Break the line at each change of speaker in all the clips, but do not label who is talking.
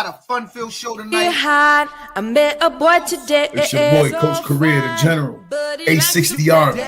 got a fun-filled show
You
tonight.
had, I met a boy today.
It's your boy, Coach Career, the General, A60 Army.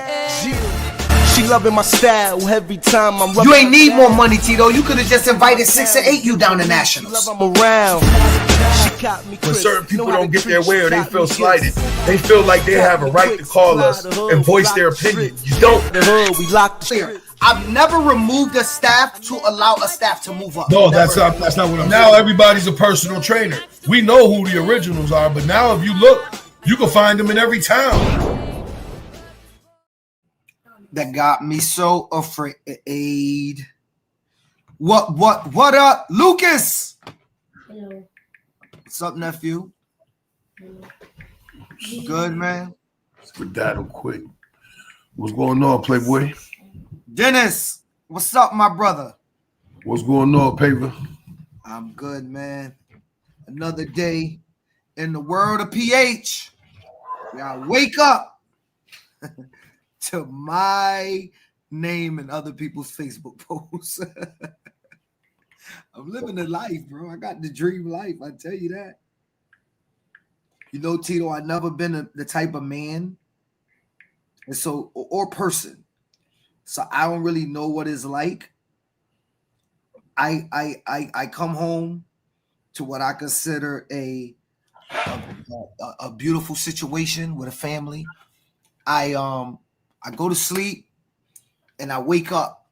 She loving my style every time I'm
You ain't need more money, Tito. You could have just invited 6 or 8 you down to Nationals.
I'm around. She caught me
When certain people don't get their way or they feel slighted, they feel like they have a right to call us and voice their opinion. You don't.
The hood, we locked the
Clear. I've never removed a staff to allow a staff to move up.
No, that's not what I'm saying. Now everybody's a personal trainer. We know who the originals are, but now if you look, you can find them in every town.
That got me so afraid. What up, Lucas?
Hello.
What's up, nephew? Good, man.
Skedaddle quick. What's going on, Playboy?
Dennis, what's up, my brother?
What's going on, Paper?
I'm good, man. Another day in the world of PH. Y'all wake up to my name and other people's Facebook posts. I'm living the life, bro. I got the dream life. I tell you that. You know, Tito, I've never been the type of man and so or person. So I don't really know what it's like. I come home to what I consider a beautiful situation with a family. I go to sleep and I wake up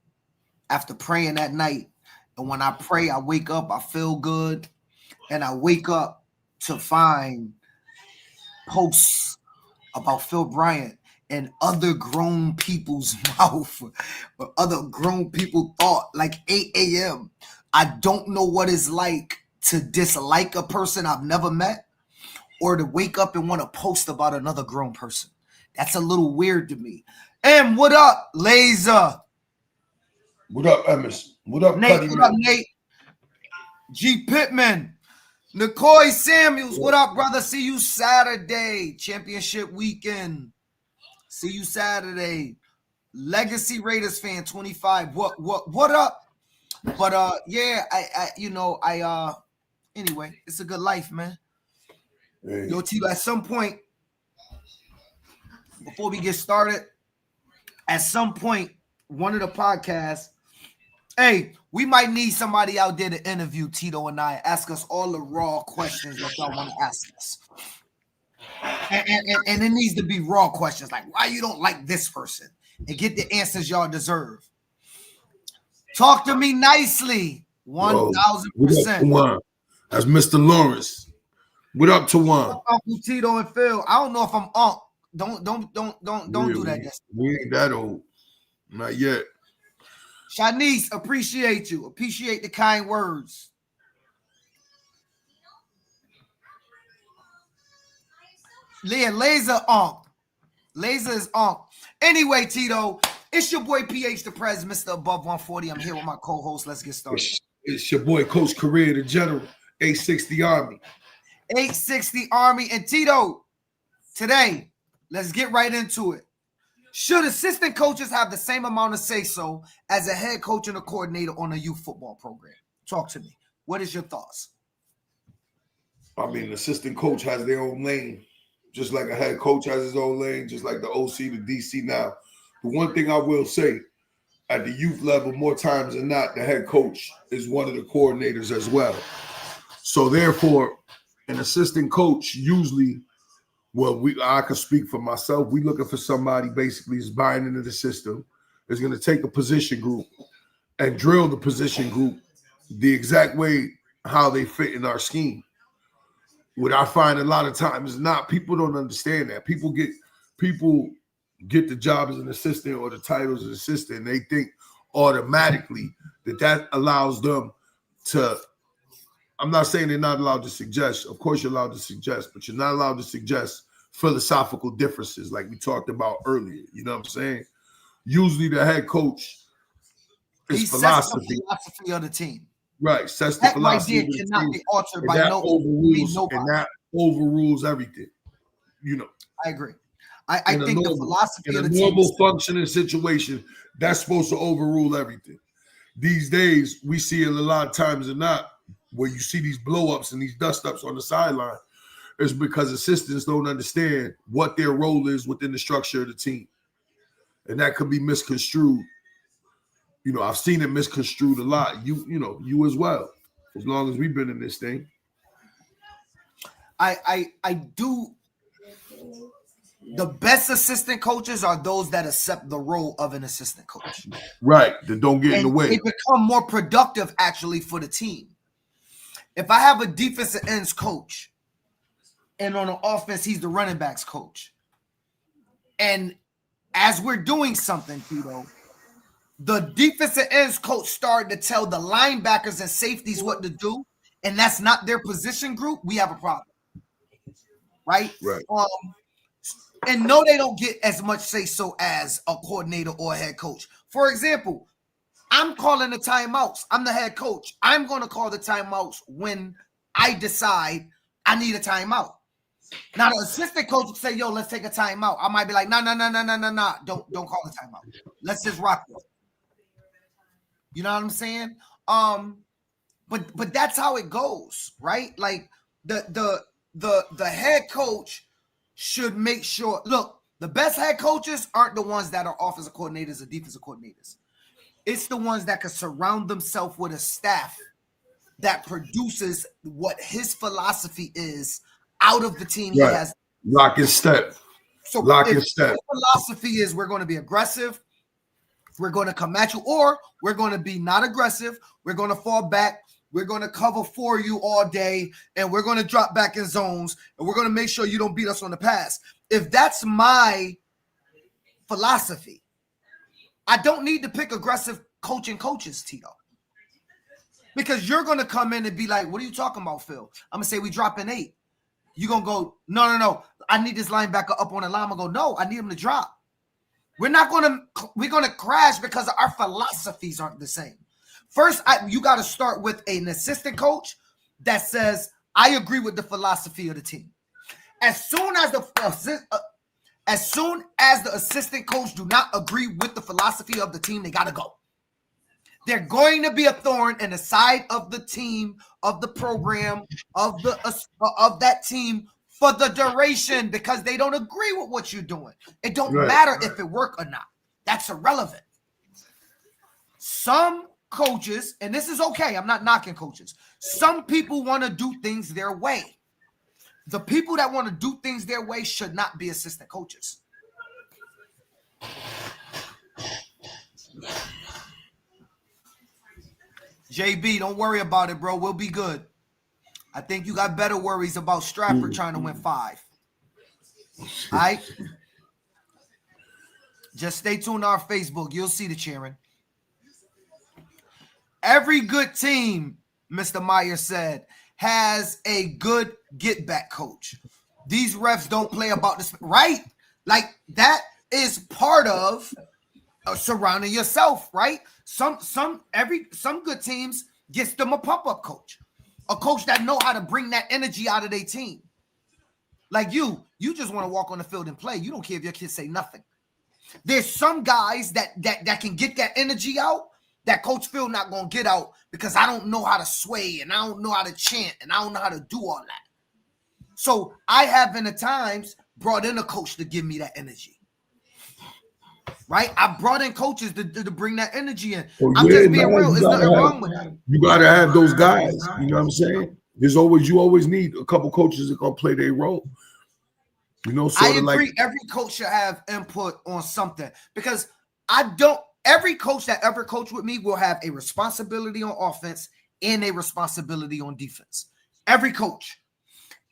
after praying that night. And when I pray, I wake up, I feel good. And I wake up to find posts about Phil Bryant and other grown people's mouth, or other grown people thought, like 8 a.m. I don't know what it's like to dislike a person I've never met or to wake up and want to post about another grown person. That's a little weird to me. And what up, Laser?
What up, Emerson? What up,
Nate?
Cuddy
What
Man?
up, Nate? G. Pittman. Nicoy Samuels. What up, brother? See you Saturday. Championship weekend. See you Saturday. Legacy Raiders fan 25. What up? But yeah, anyway, it's a good life, man.
Hey.
Yo, Tito, at some point, before we get started, at some point, one of the podcasts, hey, we might need somebody out there to interview Tito and I, ask us all the raw questions that y'all want to ask us. And it needs to be raw questions like why you don't like this person and get the answers y'all deserve. Talk to me nicely. 1,000%.
That's Mr. Lawrence. What up to one?
Uncle Tito and Phil. I don't know if I'm Unc. Don't do that.
We ain't that old. Not yet.
Shanice, appreciate you. Appreciate the kind words. Laser Unc. Laser is Unc. Anyway, Tito, it's your boy PH the Prez, Mr. Above 140. I'm here with my co-host. Let's get started.
It's your boy, Coach Career, the General, A60 Army.
860 Army. And Tito, today, let's get right into it. Should assistant coaches have the same amount of say-so as a head coach and a coordinator on a youth football program? Talk to me. What is your thoughts?
I mean, the assistant coach has their own lane, just like a head coach has his own lane, just like the OC, the DC now. The one thing I will say, at the youth level, more times than not, the head coach is one of the coordinators as well. So therefore, an assistant coach usually, I can speak for myself. We looking for somebody basically is buying into the system, is going to take a position group and drill the position group the exact way how they fit in our scheme. What I find a lot of times is not people don't understand that. People get the job as an assistant or the title as an assistant, and they think automatically that allows them to. I'm not saying they're not allowed to suggest. Of course, you're allowed to suggest, but you're not allowed to suggest philosophical differences like we talked about earlier. You know what I'm saying? Usually the head coach is philosophy.
Sets the philosophy of the team.
Right. Sets the
That
philosophy
idea
of the
cannot
team.
be altered
And
by
that
nobody.
overrules everything. You know.
I agree. I think the philosophy of the team.
In a normal functioning situation, that's supposed to overrule everything. These days, we see it a lot of times than not. where you see these blow-ups and these dust-ups on the sideline is because assistants don't understand what their role is within the structure of the team. And that could be misconstrued. You know, I've seen it misconstrued a lot. You as well, as long as we've been in this thing.
I do. The best assistant coaches are those that accept the role of an assistant coach.
Right, that don't get in the way.
They become more productive, actually, for the team. If I have a defensive ends coach, and on the offense, he's the running backs coach, and as we're doing something, Tito, the defensive ends coach started to tell the linebackers and safeties what to do, and that's not their position group, we have a problem. Right?
Right.
And no, they don't get as much say-so as a coordinator or a head coach. For example, I'm calling the timeouts. I'm the head coach. I'm going to call the timeouts when I decide I need a timeout. Now, the assistant coach will say, yo, let's take a timeout. I might be like, no. Don't call the timeout. Let's just rock it. You know what I'm saying? But that's how it goes, right? Like the head coach should make sure. Look, the best head coaches aren't the ones that are offensive coordinators or defensive coordinators. It's the ones that can surround themselves with a staff that produces what his philosophy is out of the team he has.
Lock and step.
So
lock and step.
Philosophy is we're going to be aggressive. We're going to come at you, or we're going to be not aggressive. We're going to fall back. We're going to cover for you all day, and we're going to drop back in zones, and we're going to make sure you don't beat us on the pass. If that's my philosophy, I don't need to pick aggressive coaches, Tito. Because you're going to come in and be like, what are you talking about, Phil? I'm going to say we drop an 8. You're going to go, no. I need this linebacker up on the line. I'm going to go, no, I need him to drop. We're going to crash because our philosophies aren't the same. First, you got to start with an assistant coach that says, I agree with the philosophy of the team. As soon as the assistant coach do not agree with the philosophy of the team, they got to go. They're going to be a thorn in the side of the team, of the program, of that team for the duration because they don't agree with what you're doing. It don't matter if it work or not. That's irrelevant. Some coaches, and this is okay, I'm not knocking coaches. Some people want to do things their way. The people that want to do things their way should not be assistant coaches. JB, don't worry about it, bro. We'll be good. I think you got better worries about Stratford trying to win 5. All right? Just stay tuned to our Facebook. You'll see the cheering. Every good team, Mr. Meyer said, has a good get-back coach. These refs don't play about this, right? Like, that is part of surrounding yourself, right? Some good teams gets them a pump-up coach. A coach that know how to bring that energy out of their team. Like you just want to walk on the field and play. You don't care if your kids say nothing. There's some guys that can get that energy out that Coach Phil not going to get out because I don't know how to sway and I don't know how to chant and I don't know how to do all that. So I have at times brought in a coach to give me that energy. Right? I brought in coaches to bring that energy in. I'm just being real. There's nothing wrong with that.
You got to have those guys. You know what I'm saying? You always need a couple coaches that going to play their role. You know,
I agree. Every coach should have input on something because every coach that ever coached with me will have a responsibility on offense and a responsibility on defense. Every coach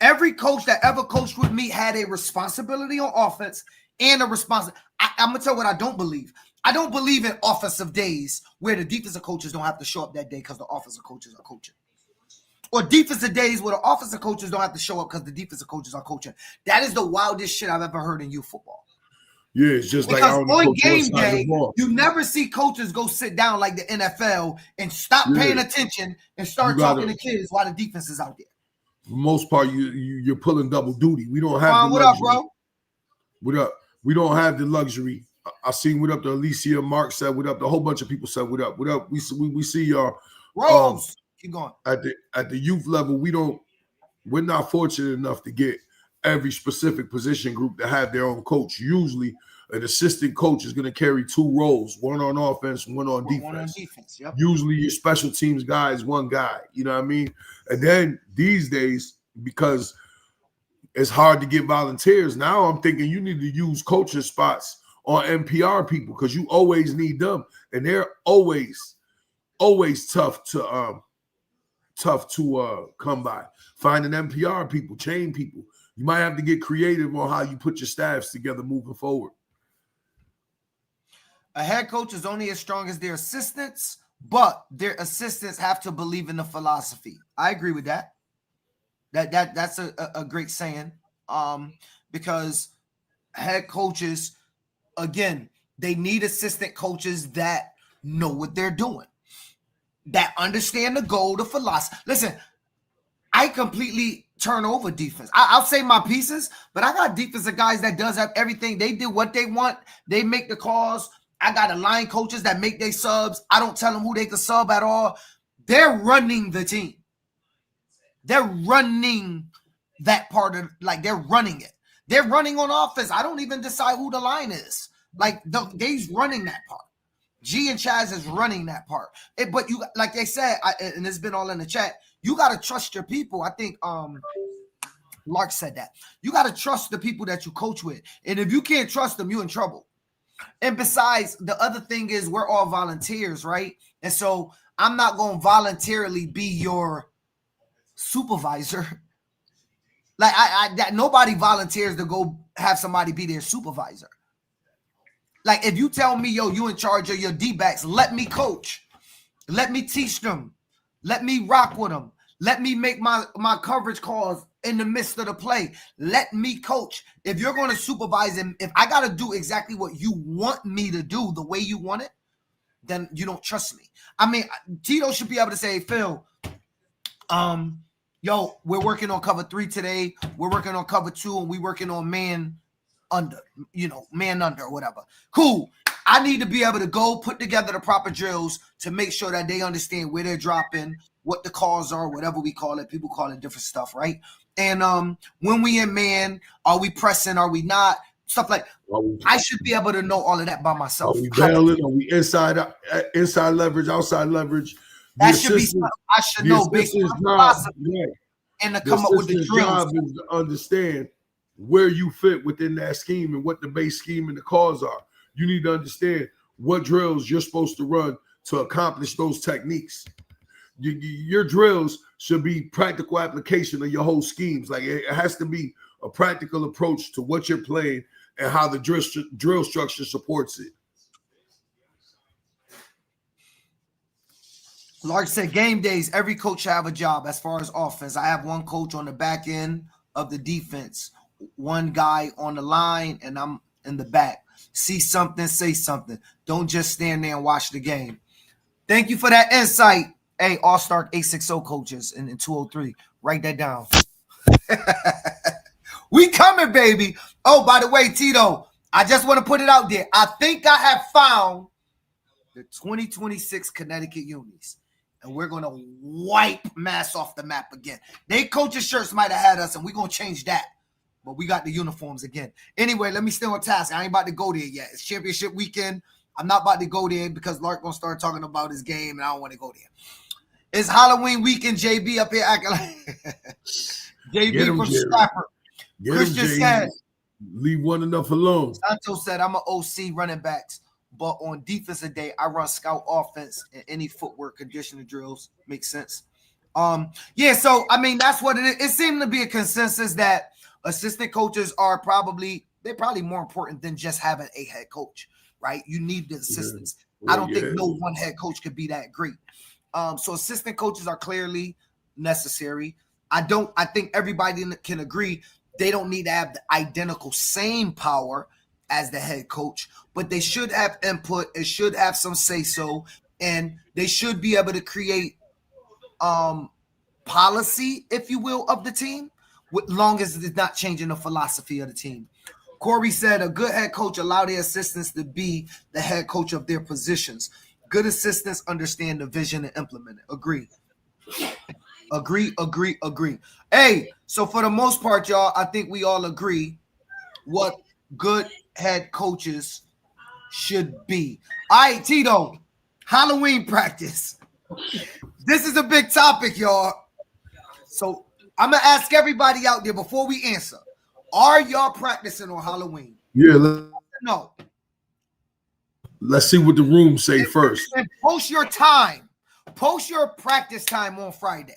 that ever coached with me had a responsibility on offense and a responsibility. I'm going to tell you what I don't believe. I don't believe in offensive days where the defensive coaches don't have to show up that day because the offensive coaches are coaching. Or defensive days where the offensive coaches don't have to show up because the defensive coaches are coaching. That is the wildest shit I've ever heard in youth football.
Yeah, it's just
because on game day, you never see coaches go sit down like the NFL and stop paying attention and start talking to kids while the defense is out there.
For the most part, you're pulling double duty. We don't have
what up, bro?
What up? We don't have the luxury. I seen what up to Alicia. Mark said what up. The whole bunch of people said what up. What up? We see y'all.
Rose. Keep going.
At the youth level, we're not fortunate enough to get every specific position group to have their own coach. Usually, an assistant coach is going to carry two roles, one on offense, one on defense.
One on defense, yep.
Usually, your special teams guy is one guy. You know what I mean? And then these days, because it's hard to get volunteers, now I'm thinking you need to use coaching spots on NPR people because you always need them, and they're always tough to come by. Finding NPR people, chain people. You might have to get creative on how you put your staffs together moving forward.
A head coach is only as strong as their assistants, but their assistants have to believe in the philosophy. I agree with that. That's a great saying. Because head coaches, again, they need assistant coaches that know what they're doing, that understand the goal, the philosophy. Listen, I completely turn over defense. I'll say my pieces, but I got defensive guys that does have everything. They do what they want. They make the calls. I got a line coaches that make their subs. I don't tell them who they can sub at all. They're running the team. They're running that part of, like, they're running it. They're running on offense. I don't even decide who the line is. Like, they's running that part. G and Chaz is running that part. But you, like they said, and it's been all in the chat, you got to trust your people. I think Lark said that. You got to trust the people that you coach with. And if you can't trust them, you're in trouble. And besides, the other thing is we're all volunteers, right? And so I'm not going to voluntarily be your supervisor. Like, nobody volunteers to go have somebody be their supervisor. Like, if you tell me, yo, you in charge of your D-backs, let me coach. Let me teach them. Let me rock with them. Let me make my coverage calls in the midst of the play. Let me coach. If you're going to supervise him, if I got to do exactly what you want me to do the way you want it, then you don't trust me. I mean, Tito should be able to say, Phil, yo, we're working on cover 3 today. We're working on cover 2, and we're working on man under or whatever. Cool. I need to be able to go put together the proper drills to make sure that they understand where they're dropping, what the calls are, whatever we call it. People call it different stuff, right? And when we in man, are we pressing? Are we not? Stuff like I should be able to know all of that by myself.
Are we bailing? Are we inside leverage, outside leverage?
That should be something I should know based on philosophy and to come up with the drills.
Job is to understand where you fit within that scheme and what the base scheme and the calls are. You need to understand what drills you're supposed to run to accomplish those techniques. Your drills should be practical application of your whole schemes. Like, it has to be a practical approach to what you're playing and how the drill structure supports it.
Lark said, game days, every coach should have a job. As far as offense, I have one coach on the back end of the defense, one guy on the line, and I'm in the back. See something, say something. Don't just stand there and watch the game. Thank you for that insight. Hey, All-Star 860 coaches in 203. Write that down. We coming, baby. Oh, by the way, Tito, I just want to put it out there. I think I have found the 2026 Connecticut Unis, and we're going to wipe Mass off the map again. They coaches' shirts might have had us, and we're going to change that. But we got the uniforms again. Anyway, let me stay on task. I ain't about to go there yet. It's championship weekend. I'm not about to go there because Lark going to start talking about his game, and I don't want to go there. It's Halloween weekend. JB up here acting like JB from Stratford. Christian said,
leave one enough alone.
Santos said, I'm an OC running backs, but on defensive day, I run scout offense and any footwork conditioning drills. Makes sense. Yeah, so, I mean, that's what it is. It seemed to be a consensus that assistant coaches are probably more important than just having a head coach, right? You need the assistants. I don't think no one head coach could be that great. So assistant coaches are clearly necessary. I think everybody can agree they don't need to have the identical same power as the head coach, but they should have input. It should have some say-so, and they should be able to create policy, if you will, of the team, as long as it's not changing the philosophy of the team. Corey said, a good head coach allow their assistants to be the head coach of their positions. Good assistants understand the vision and implement it. Agree. Agree. Hey, so for the most part, y'all, I think we all agree what good head coaches should be. All right, Tito, Halloween practice. This is a big topic, y'all. So I'm going to ask everybody out there before we answer. Are y'all practicing on Halloween?
Yeah.
No.
Let's see what the room say first.
And post your time. Post your practice time on Friday.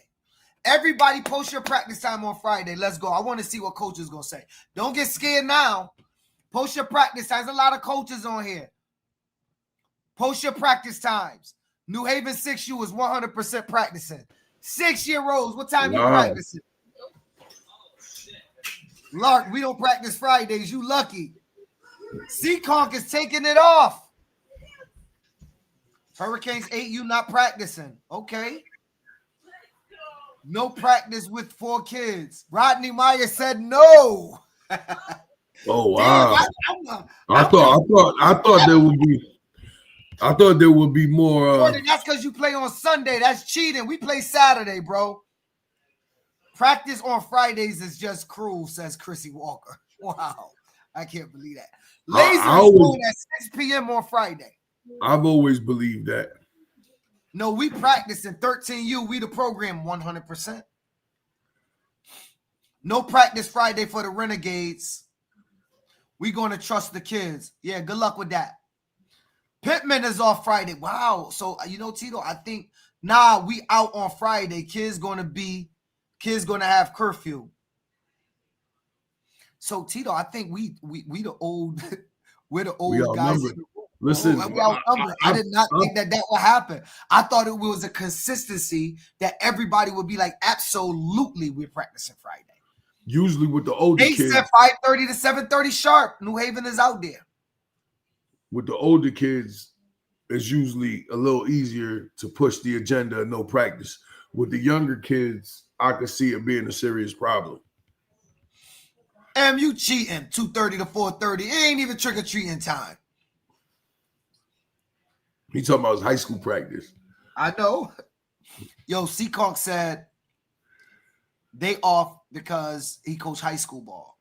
Everybody post your practice time on Friday. Let's go. I want to see what coach is going to say. Don't get scared now. Post your practice times. A lot of coaches on here. Post your practice times. New Haven 6U is 100% practicing. 6-year-olds, what time you practicing? Lark, we don't practice Fridays. You lucky. Seaconk is taking it off. Hurricanes 8U not practicing. Okay. No practice with 4 kids. Rodney Meyer said no.
Oh wow!
Damn,
I thought there would be. I thought there would be more.
Jordan, that's because you play on Sunday. That's cheating. We play Saturday, bro. Practice on Fridays is just cruel, says Chrissy Walker. Wow, I can't believe that. Laser is going at 6 p.m. on Friday.
I've always believed that.
No, we practice in 13U. We the program 100%. No practice Friday for the Renegades. We going to trust the kids. Yeah, good luck with that. Pittman is off Friday. Wow. So, Tito, I think, we out on Friday. Kids going to have curfew. So, Tito, I think we the old, we're the old guys.
Listen,
I did not think that would happen. I thought it was a consistency that everybody would be like, absolutely, we're practicing Friday.
Usually with the older kids. They
said 5:30 to 7:30 sharp. New Haven is out there.
With the older kids, it's usually a little easier to push the agenda and no practice. With the younger kids, I could see it being a serious problem.
You cheating 2:30 to 4:30. It ain't even trick-or-treating time.
He talking about his high school practice.
I know. Yo, Seaconk said they off because he coached high school ball.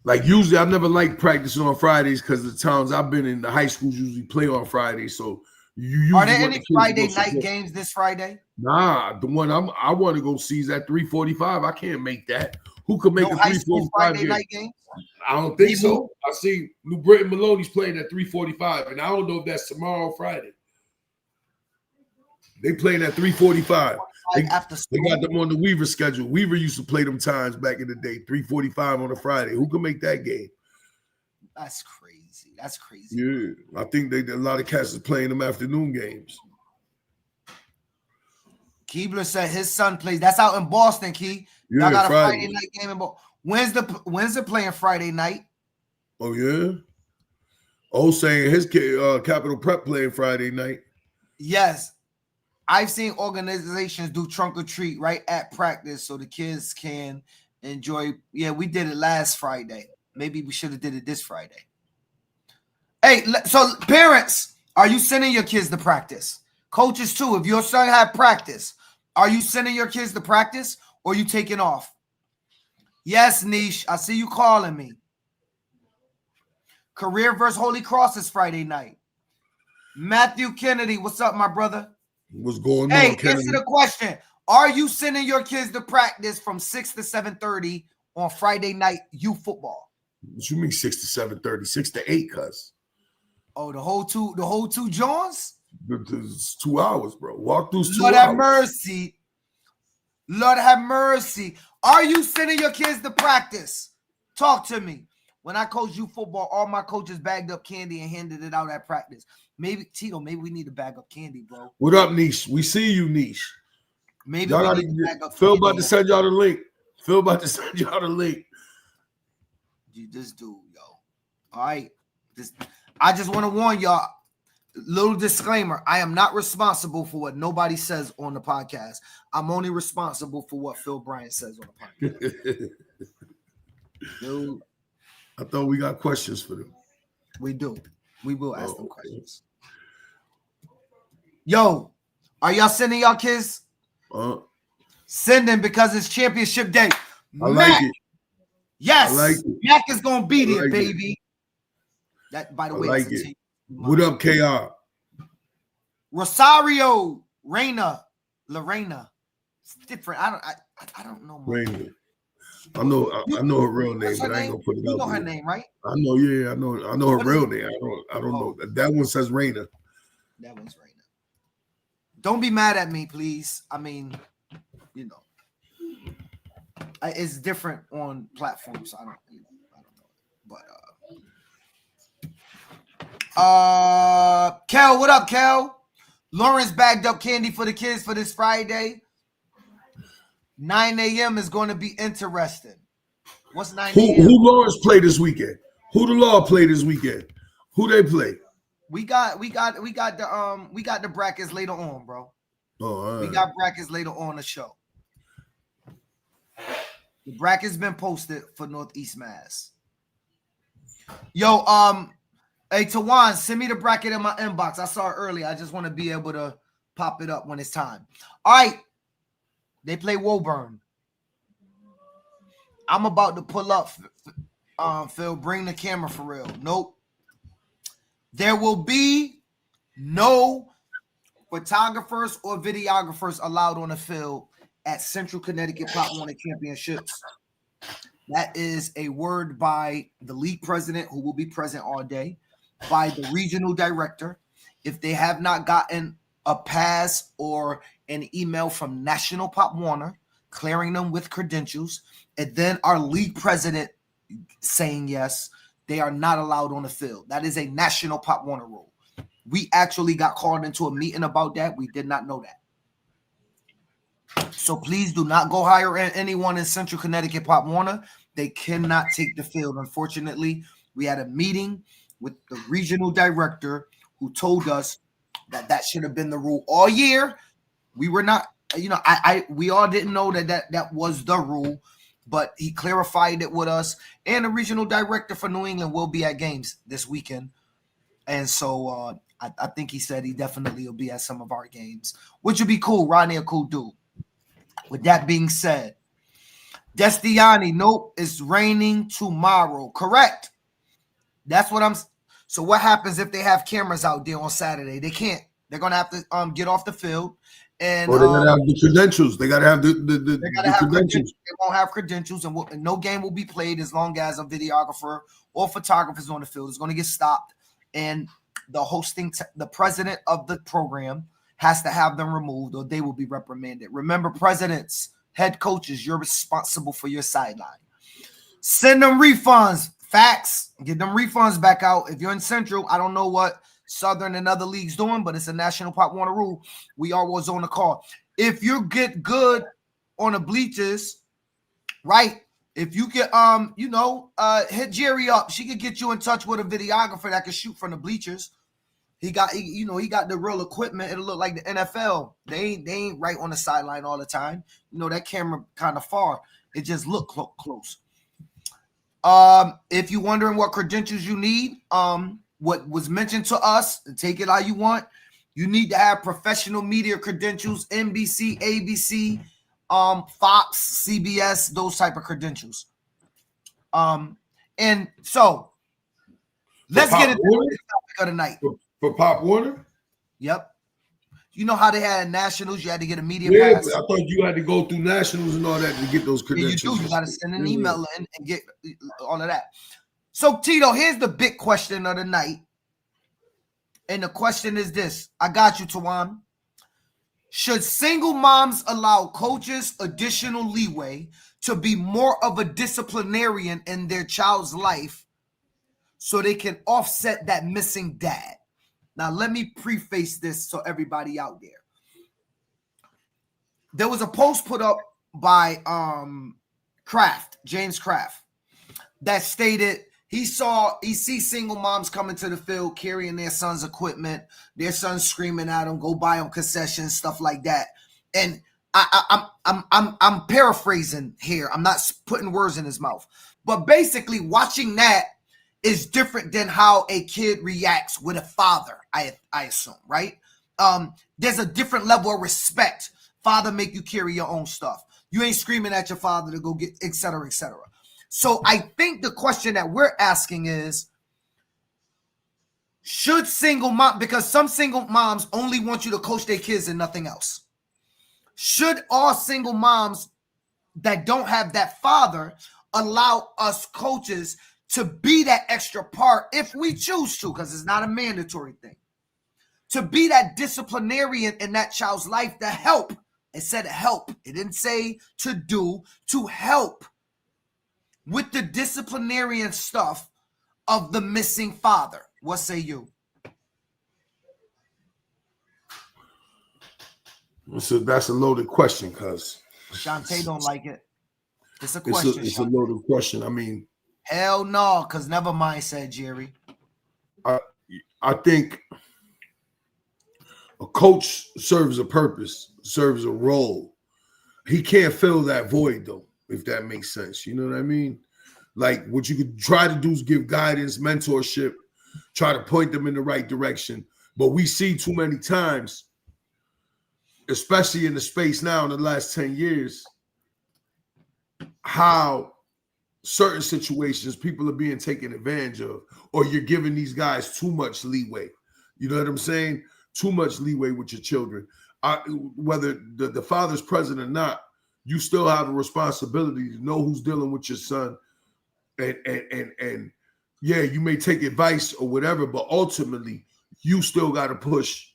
Like usually I never liked practicing on Fridays because the towns I've been in, the high schools usually play on Fridays. So
are there any Friday night games this Friday?
Nah, the one I want to go see is at 3:45. I can't make that. Who could make a 3:45
Friday night game?
I don't think so. I see New Britain Maloney's playing at 3:45, and I don't know if that's tomorrow or Friday. They playing at 3:45. They got them on the Weaver schedule. Weaver used to play them times back in the day, 3:45 on a Friday. Who can make that game?
That's crazy. That's crazy.
Yeah, I think a lot of cats is playing them afternoon games.
Keebler said his son plays. That's out in Boston, Key.
Yeah,
y'all got a Friday night game in Boston. When's the playing Friday night?
Oh yeah. Oh, saying his Capital Prep playing Friday night.
Yes. I've seen organizations do trunk or treat right at practice so the kids can enjoy. Yeah, we did it last Friday. Maybe we should have did it this Friday. Hey, so parents, are you sending your kids to practice? Coaches too, if your son had practice, are you sending your kids to practice or are you taking off? Yes, Niche, I see you calling me. Career versus Holy Cross is Friday night. Matthew Kennedy, what's up, my brother?
What's going on,
Hey,
Kennedy?
answer the question. Are you sending your kids to practice from 6 to 7:30 on Friday night youth football?
What you mean 6 to 7:30? 6 to 8, cuz.
Oh, the whole two Johns?
It's 2 hours, bro. Walk through 2
Lord
hours.
have mercy. Lord have mercy. Are you sending your kids to practice? Talk to me. When I coached youth football, all my coaches bagged up candy and handed it out at practice. Maybe, Tito, maybe we need to bag up candy, bro.
What up, Niche? We see you, Niche.
Maybe we need to bag up
Phil
candy.
about to send y'all the link. Phil about to send y'all the link.
This dude, yo. All right. I just want to warn y'all. Little disclaimer. I am not responsible for what nobody says on the podcast. I'm only responsible for what Phil Bryant says on the podcast. Dude.
I thought we got questions for them.
We do. We will ask them questions. Yo, Are y'all sending y'all kids? Sending because it's championship day.
I like it.
Yes,
I like it.
Mac is gonna be there,
like
baby. That, by the way,
like
that's
it. What up, KR?
Rosario, Lorena. It's different. I don't know.
Raina. I know her real name, but I ain't gonna put it out.
You know her
there.
name, right?
I know, yeah, I know her real name. I don't know. That one says Raina.
That one's Raina. Don't be mad at me, please. I mean, you know, it's different on platforms. I don't know. But Kel, what up, Kel? Lawrence bagged up candy for the kids for this Friday. 9 a.m. is going to be interesting. What's 9 a.m.?
Who Lawrence play this weekend? Who the Law play this weekend? Who they play?
We got the brackets later on, bro.
Oh, all right.
We got brackets later on the show. The bracket's been posted for Northeast Mass. Yo, hey Tawan, send me the bracket in my inbox. I saw it earlier. I just want to be able to pop it up when it's time. All right. They play Woburn. I'm about to pull up, Phil. Bring the camera for real. Nope. There will be no photographers or videographers allowed on the field at Central Connecticut Pop Warner Championships. That is a word by the league president, who will be present all day, by the regional director. If they have not gotten a pass or an email from National Pop Warner clearing them with credentials, and then our league president saying yes, they are not allowed on the field. That is a National Pop Warner rule. We actually got called into a meeting about that. We did not know that. So please do not go hire anyone in Central Connecticut Pop Warner. They cannot take the field. Unfortunately, we had a meeting with the regional director who told us that should have been the rule all year. We were not, we all didn't know that was the rule, but he clarified it with us. And the regional director for New England will be at games this weekend. And so I think he said he definitely will be at some of our games, which would be cool. Rodney, a cool dude. With that being said, Destiani, nope, it's raining tomorrow. Correct. That's what I'm. So what happens if they have cameras out there on Saturday? They can't. They're gonna have to get off the field, and
they gotta have the credentials. They gotta have the
credentials. They won't have credentials, and no game will be played as long as a videographer or photographer is on the field. It's gonna get stopped, and the president of the program has to have them removed, or they will be reprimanded. Remember, presidents, head coaches, you're responsible for your sideline. Send them refunds. Facts. Get them refunds back out. If you're in Central, I don't know what Southern and other leagues doing, but it's a National Pop Warner rule. We are was on the call. If you get good on the bleachers, right? If you get hit Jerry up, she could get you in touch with a videographer that can shoot from the bleachers. He got the real equipment. It'll look like the NFL. They ain't right on the sideline all the time. That camera kind of far. It just look close. If you're wondering what credentials you need, what was mentioned to us, take it how you want. You need to have professional media credentials, NBC, ABC, Fox, CBS, those type of credentials. And so let's get into the topic of the night.
For Pop Warner?
Yep. You know how they had nationals? You had to get a media pass.
I thought you had to go through nationals and all that to get those credentials.
Yeah, you do. You got to send an email in and get all of that. So, Tito, here's the big question of the night. And the question is this. I got you, Tawan. Should single moms allow coaches additional leeway to be more of a disciplinarian in their child's life so they can offset that missing dad? Now, let me preface this so everybody out there. There was a post put up by James Kraft, that stated he sees single moms coming to the field carrying their son's equipment, their son's screaming at them, go buy them concessions, stuff like that. And I'm paraphrasing here. I'm not putting words in his mouth. But basically, watching that is different than how a kid reacts with a father, I assume, right? There's a different level of respect. Father make you carry your own stuff. You ain't screaming at your father to go get, et cetera, et cetera. So I think the question that we're asking is, should single mom, because some single moms only want you to coach their kids and nothing else. Should all single moms that don't have that father allow us coaches to be that extra part if we choose to, because it's not a mandatory thing, to be that disciplinarian in that child's life to help? It said help. It didn't say to do, to help with the disciplinarian stuff of the missing father. What say you?
So that's a loaded question, cuz
Shantae don't like it. It's a question.
It's a loaded question. I mean,
hell no, because never mind, said Jerry.
I think a coach serves a purpose, serves a role. He can't fill that void, though, if that makes sense. You know what I mean? Like, what you could try to do is give guidance, mentorship, try to point them in the right direction. But we see too many times, especially in the space now in the last 10 years, how certain situations people are being taken advantage of, or you're giving these guys too much leeway. You know what I'm saying? Too much leeway with your children. Whether the father's present or not, you still have a responsibility to know who's dealing with your son. And yeah, you may take advice or whatever, but ultimately you still got to push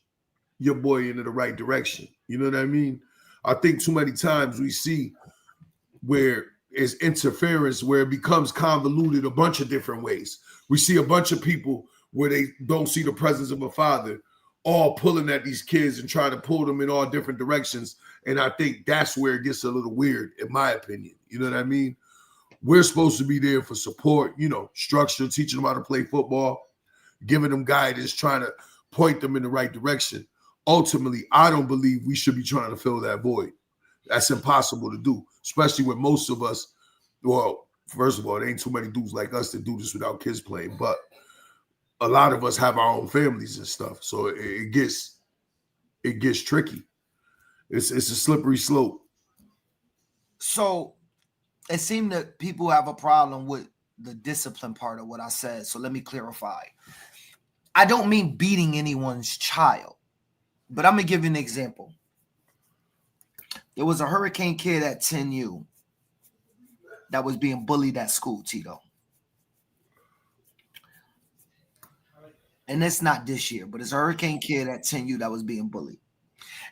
your boy into the right direction. You know what I mean? I think too many times we see where it's interference, where it becomes convoluted a bunch of different ways. We see a bunch of people where they don't see the presence of a father, all pulling at these kids and trying to pull them in all different directions. And I think that's where it gets a little weird, in my opinion. You know what I mean? We're supposed to be there for support, you know, structure, teaching them how to play football, giving them guidance, trying to point them in the right direction. Ultimately, I don't believe we should be trying to fill that void. That's impossible to do, especially with most of us. Well, first of all, there ain't too many dudes like us that do this without kids playing, but a lot of us have our own families and stuff. So it gets tricky. It's a slippery slope.
So it seemed that people have a problem with the discipline part of what I said. So let me clarify. I don't mean beating anyone's child, but I'm going to give you an example. There was a Hurricane kid at 10U that was being bullied at school, Tito. And it's not this year, but it's a Hurricane kid at 10U that was being bullied.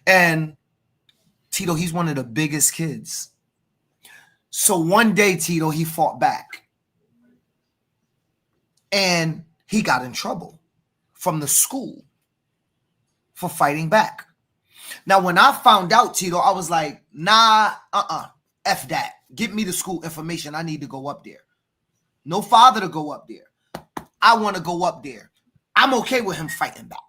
And Tito, he's one of the biggest kids. So one day, Tito, he fought back. And he got in trouble from the school for fighting back. Now, when I found out, Tito, I was like, nah, F that. Give me the school information. I need to go up there. No father to go up there. I want to go up there. I'm okay with him fighting back.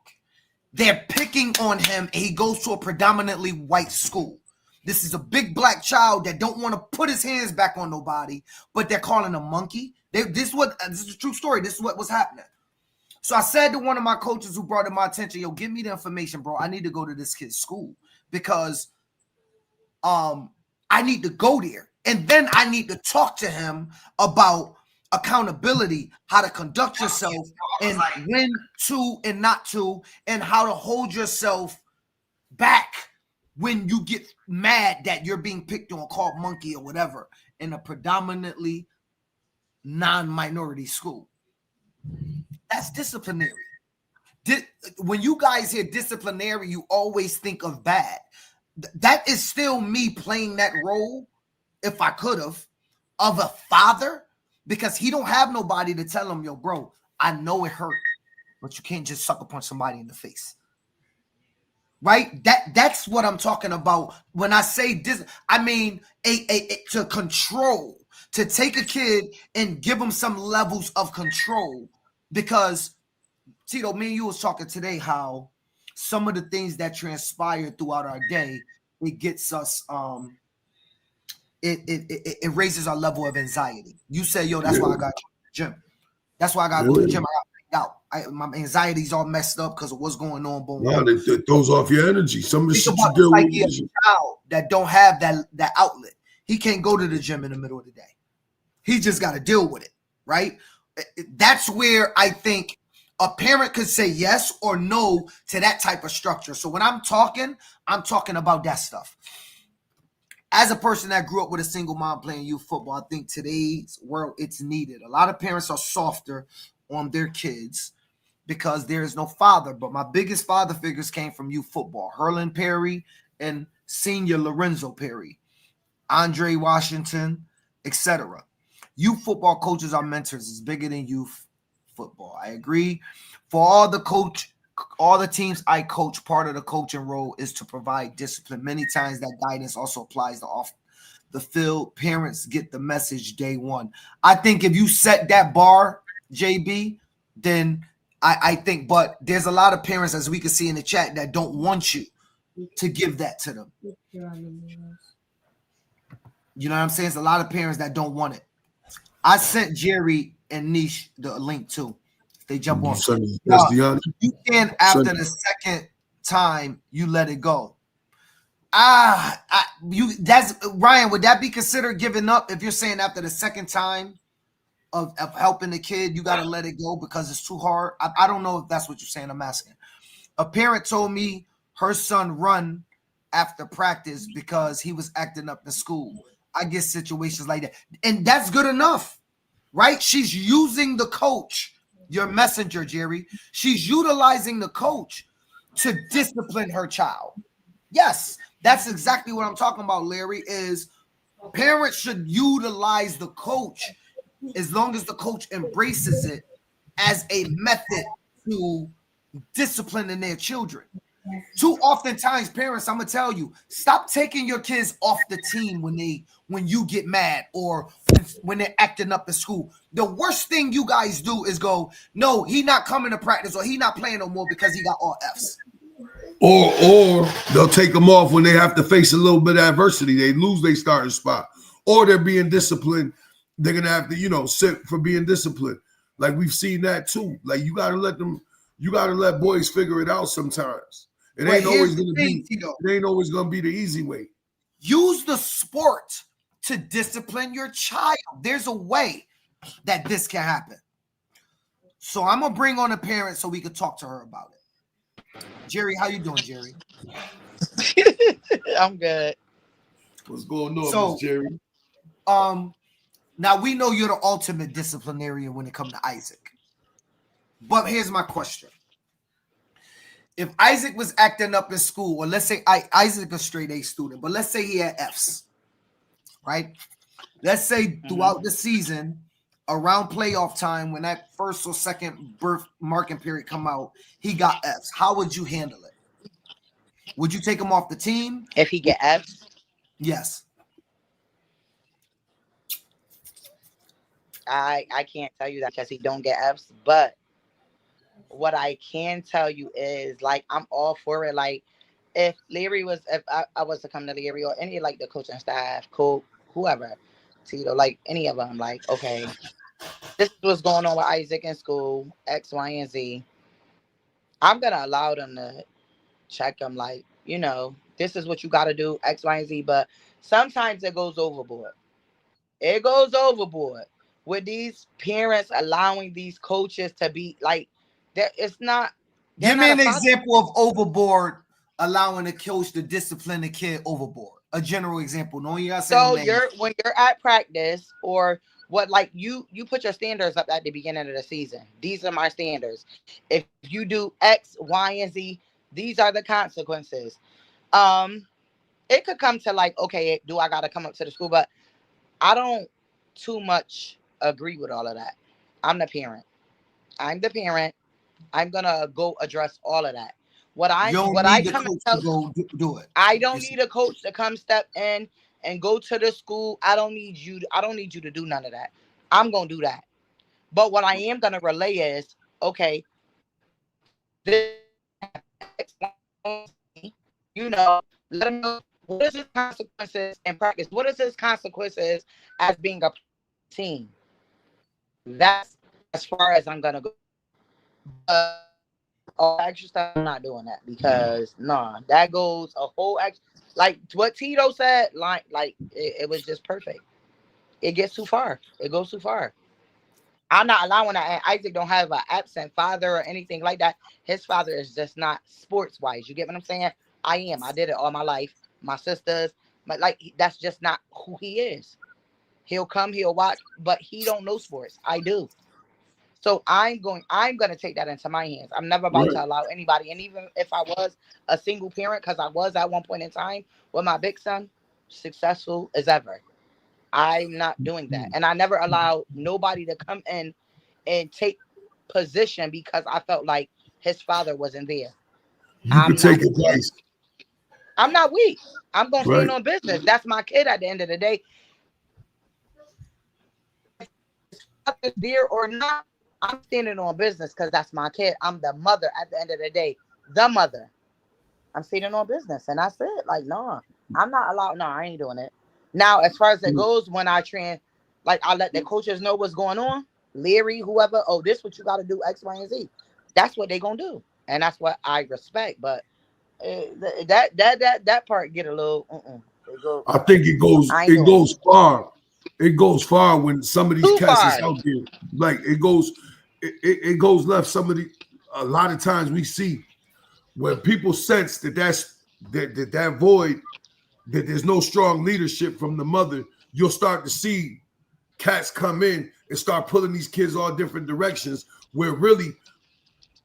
They're picking on him, and he goes to a predominantly white school. This is a big black child that don't want to put his hands back on nobody, but they're calling him monkey. This is a true story. This is what was happening. So I said to one of my coaches who brought it to my attention, yo, give me the information, bro. I need to go to this kid's school because I need to go there. And then I need to talk to him about accountability, how to conduct yourself, and when to and not to, and how to hold yourself back when you get mad that you're being picked on, called monkey or whatever, in a predominantly non-minority school. That's disciplinary. When you guys hear disciplinary, you always think of bad. That is still me playing that role, if I could have, of a father, because he don't have nobody to tell him, yo, bro, I know it hurt, but you can't just sucker punch somebody in the face. Right? That's what I'm talking about. When I say this, I mean to control, to take a kid and give him some levels of control. Because, Tito, me and you was talking today how some of the things that transpire throughout our day, it gets us, it raises our level of anxiety. You say, yo, that's why I got to the gym. That's why I got to go to the gym. my anxiety's all messed up because of what's going on. Boom.
Wow, it throws off your energy. Some of the
Think
shit you
about the
deal
psyche of
with.
a child that don't have that outlet. He can't go to the gym in the middle of the day. He just got to deal with it, right? That's where I think a parent could say yes or no to that type of structure. So when I'm talking about that stuff. As a person that grew up with a single mom playing youth football, I think today's world, it's needed. A lot of parents are softer on their kids because there is no father. But my biggest father figures came from youth football. Herlin Perry and senior Lorenzo Perry, Andre Washington, etc. Youth football coaches are mentors. It's bigger than youth football. I agree. For all the teams I coach, part of the coaching role is to provide discipline. Many times that guidance also applies to off the field. Parents get the message day one. I think if you set that bar, JB, then I think, but there's a lot of parents, as we can see in the chat, that don't want you to give that to them. You know what I'm saying? It's a lot of parents that don't want it. I sent Jerry and Niche the link too. They jump on. You can, after the second time, you let it go. That's Ryan. Would that be considered giving up if you're saying after the second time of helping the kid, you got to let it go because it's too hard? I don't know if that's what you're saying. I'm asking. A parent told me her son run after practice because he was acting up in school. I get situations like that, and that's good enough, right? She's using the coach. Your messenger, Jerry. She's utilizing the coach to discipline her child. Yes, that's exactly what I'm talking about, Larry, is parents should utilize the coach as long as the coach embraces it as a method to disciplining their children. Too oftentimes, parents, I'm gonna tell you, stop taking your kids off the team when you get mad or when they're acting up in school. The worst thing you guys do is go, no, he not coming to practice or he not playing no more because he got all Fs.
Or they'll take them off when they have to face a little bit of adversity. They lose their starting spot, or they're being disciplined. They're gonna have to, sit for being disciplined. Like we've seen that too. Like you gotta let boys figure it out sometimes. It ain't always gonna be the easy way.
Use the sport to discipline your child. There's a way that this can happen. So I'm gonna bring on a parent so we can talk to her about it. Jerry, how you doing, Jerry?
I'm good.
What's going on, Miss Jerry?
Now we know you're the ultimate disciplinarian when it comes to Isaac. But here's my question. If Isaac was acting up in school, or let's say Isaac a straight A student, but let's say he had Fs, right? Let's say throughout the season, around playoff time, when that first or second birth marking period come out, he got Fs. How would you handle it? Would you take him off the team?
If he get Fs?
Yes.
I can't tell you that because he don't get Fs, but what I can tell you is, like, I'm all for it. Like, if I was to come to Larry or any, like, the coaching staff, whoever, Tito, like, any of them, like, okay, this is what's going on with Isaac in school, X, Y, and Z. I'm going to allow them to check him, like, this is what you got to do, X, Y, and Z. But sometimes it goes overboard. It goes overboard with these parents allowing these coaches to be, like, it's not.
Give me an example of overboard, allowing a coach to discipline a kid overboard. A general example. No, you got to say.
So when you're at practice, or what, like you put your standards up at the beginning of the season. These are my standards. If you do X, Y, and Z, these are the consequences. It could come to, like, okay, do I got to come up to the school? But I don't too much agree with all of that. I'm the parent. I'm gonna go address all of that. I don't need a coach to come step in and go to the school. I don't need you to do none of that. I'm gonna do that. But what I am gonna relay is, okay, this, let him know what is his consequences in practice. What is his consequences as being a team? That's as far as I'm gonna go. All extra stuff, I'm not doing that because that goes a whole extra. Like what Tito said, like it was just perfect. It gets too far. It goes too far. I'm not allowing that. And Isaac don't have an absent father or anything like that. His father is just not sports wise. You get what I'm saying? I am. I did it all my life. My sisters, but like that's just not who he is. He'll come, he'll watch, but he don't know sports. I do. So I'm gonna take that into my hands. I'm never about
Right.
to allow anybody, and even if I was a single parent, because I was at one point in time with my big son, successful as ever. I'm not doing that. And I never allowed nobody to come in and take position because I felt like his father wasn't there.
You could
I'm
take
not
advice.
I'm not weak. I'm gonna stand
Right.
on business. That's my kid at the end of the day. There or not, I'm standing on business because that's my kid. I'm the mother at the end of the day. The mother. I'm standing on business. And that's it. Like, no, I'm not allowed. No, I ain't doing it. Now, as far as it goes, when I train, like I let the coaches know what's going on. Larry, whoever, oh, this what you got to do, X, Y, and Z. That's what they gonna do, and that's what I respect. But that part get a little. They go,
I think it goes
I ain't doing
goes far. It goes far when some of these
Too
cats is
far.
out there. Like it goes left. A lot of times we see where people sense that void, that there's no strong leadership from the mother. You'll start to see cats come in and start pulling these kids all different directions. Where really,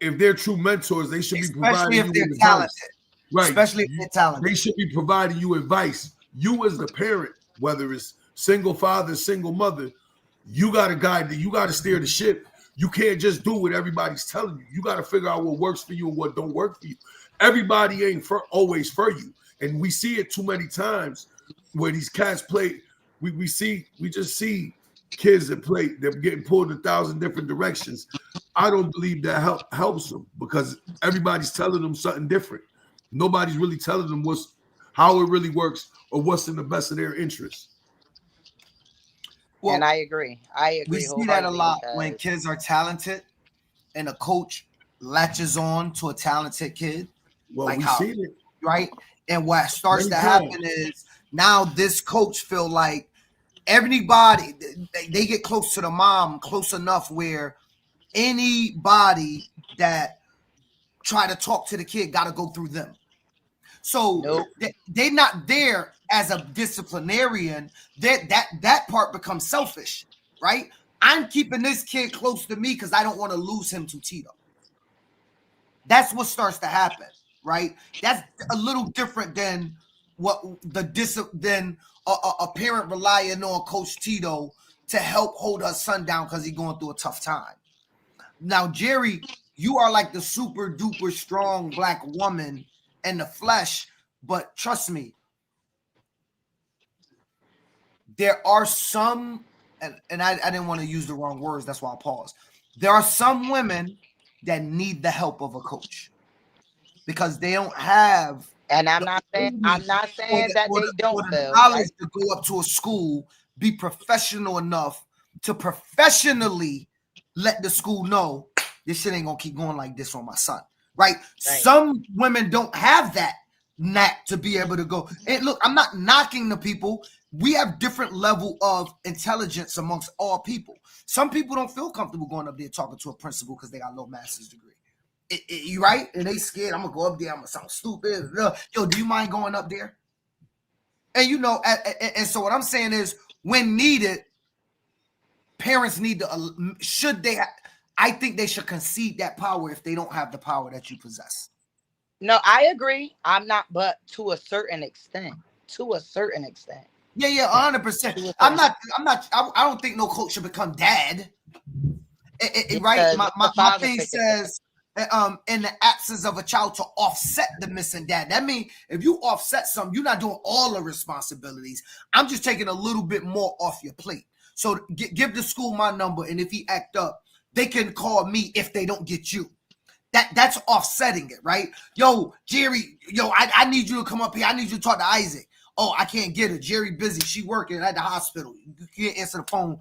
if they're true mentors, they should be
especially
providing
if
you
they're
with
talented.
advice. Right.
Especially if they're talented.
They should be providing you advice. You as the parent, whether it's single father, single mother, you got to guide, you got to steer the ship. You can't just do what everybody's telling you. You got to figure out what works for you and what don't work for you. Everybody ain't always for you. And we see it too many times where these cats play. We just see kids that play, they're getting pulled in 1,000 different directions. I don't believe that helps them because everybody's telling them something different. Nobody's really telling them how it really works or what's in the best of their interest.
and I agree.
We see that a
wholeheartedly
lot when
because
kids are talented and a coach latches on to a talented kid.
Well,
Like
we've
how,
seen it.
right? And what starts
Many
to
times.
happen is now this coach feel like everybody, they get close to the mom, close enough where anybody that try to talk to the kid got to go through them. So
Nope.
they're not there as a disciplinarian. That part becomes selfish, right? I'm keeping this kid close to me because I don't want to lose him to Tito. That's what starts to happen, right? That's a little different than what than a parent relying on Coach Tito to help hold her son down because he's going through a tough time. Now, Jerry, you are like the super duper strong black woman in the flesh, but trust me, there are some, and I didn't want to use the wrong words, that's why I paused. There are some women that need the help of a coach because they don't have
And
the
I'm
ability
not saying that they
or
don't,
the
Phil.
knowledge to go up to a school, be professional enough to professionally let the school know this shit ain't gonna keep going like this on my son, right? Some women don't have that knack to be able to go. And look, I'm not knocking the people. We have different level of intelligence amongst all people. Some people don't feel comfortable going up there talking to a principal because they got no master's degree. You right? And they scared. I'm gonna go up there. I'm gonna sound stupid. Yo, do you mind going up there? And you know, and so what I'm saying is, when needed, parents need to I think they should concede that power if they don't have the power that you possess.
No, I agree. I'm not, but to a certain extent. To a certain extent.
Yeah, 100%. I don't think no coach should become dad. Right? My thing says, in the absence of a child to offset the missing dad. That means if you offset something, you're not doing all the responsibilities. I'm just taking a little bit more off your plate. So give the school my number, and if he act up, they can call me if they don't get you. That's offsetting it, right? Yo, Jerry, I need you to come up here. I need you to talk to Isaac. Oh, I can't get her. Jerry busy. She working at the hospital. You can't answer the phone.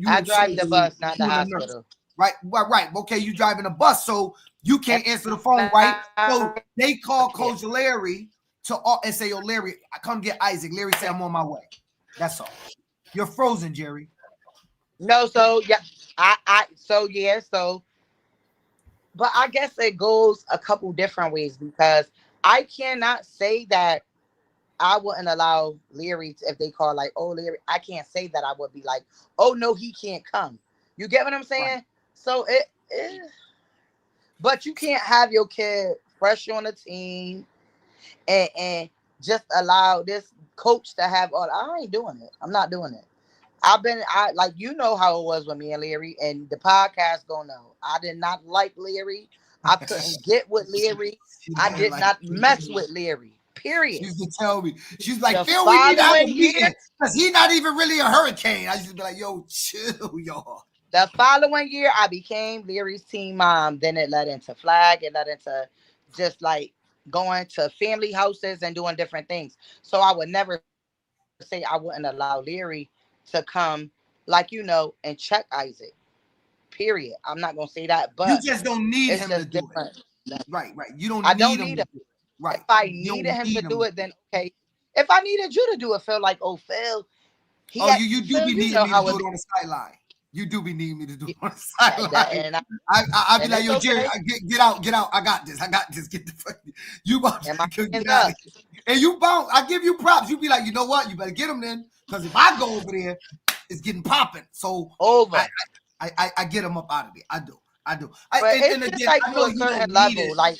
I drive the bus, not the hospital.
Right. Okay, you driving a bus, so you can't answer the phone, right? So they call Coach Larry and say, "Yo, Larry, come get Isaac." Larry say, "I'm on my way." That's all. You're frozen, Jerry.
No, so yeah, so but I guess it goes a couple different ways because I cannot say that I wouldn't allow Leary if they call like, oh, Leary, I can't say that I would be like, oh no, he can't come. You get what I'm saying?
Right.
So but you can't have your kid fresh on the team and just allow this coach to have all. I ain't doing it. I'm not doing it. I like, you know how it was with me and Leary, and the podcast gonna know. I did not like Leary. I couldn't get with Leary. I did not mess with Leary. Period.
She used to tell me, she's like,
The
Phil, we need to have a
following year-
meeting because he's not even really a hurricane. I used to be like, yo, chill, y'all.
The following year, I became Leary's team mom. Then it led into flag. It led into just like going to family houses and doing different things. So I would never say I wouldn't allow Leary to come, like, you know, and check Isaac. Period. I'm not gonna say that, but
You just don't need
it's
him to
just
do
different.
it. Right. You don't
I
need
don't
him
need
to
him.
do it. Right.
If I
You
needed
don't
him to
need
do it, then okay. If I needed you to do it, Phil, like, oh, Phil,
you do
Phil,
be
you
needing
know
me to
how
do
it
it on the sideline. You do be needing me to do it on the
that,
sideline.
and
I be
and
like,
it's
yo, Jerry,
okay.
get out. I got this. Get the fuck. You about
And my
to
hands
get out
up.
of here. And you bounce. I give you props. You be like, you know what? You better get him then. Because if I go over there, it's getting popping. So
Over.
I get him up out of there. I do.
But it's just like to a certain level. Like,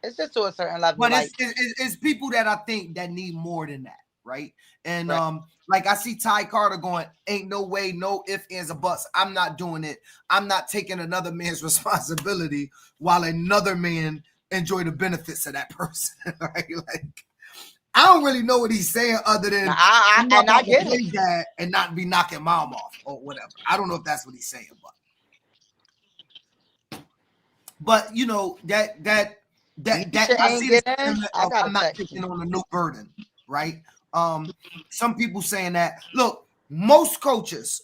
it's just to a certain level.
But
like,
it's people that I think that need more than that, right? And
right.
like I see Ty Carter going, ain't no way, no ifs, ands, or buts. I'm not doing it. I'm not taking another man's responsibility while another man enjoy the benefits of that person, right? Like, I don't really know what he's saying other than
I get
play
it.
that and not be knocking mom off or whatever. I don't know if that's what he's saying, but you know that I see this I'm not taking on a new burden, right? Some people saying that, look, most coaches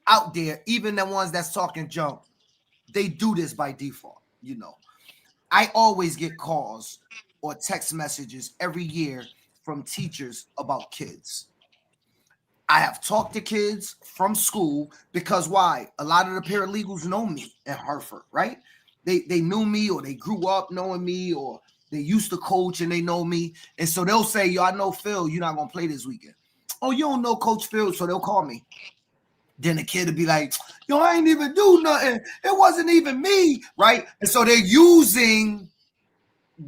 out there, even the ones that's talking junk, they do this by default. You know, I always get calls or text messages every year from teachers about kids. I have talked to kids from school because why? A lot of the paralegals know me in Hartford, right? They knew me, or they grew up knowing me, or they used to coach and they know me. And so they'll say, yo, I know Phil, you're not going to play this weekend. Oh, you don't know Coach Phil, so they'll call me. Then the kid will be like, yo, I ain't even do nothing. It wasn't even me, right? And so they're using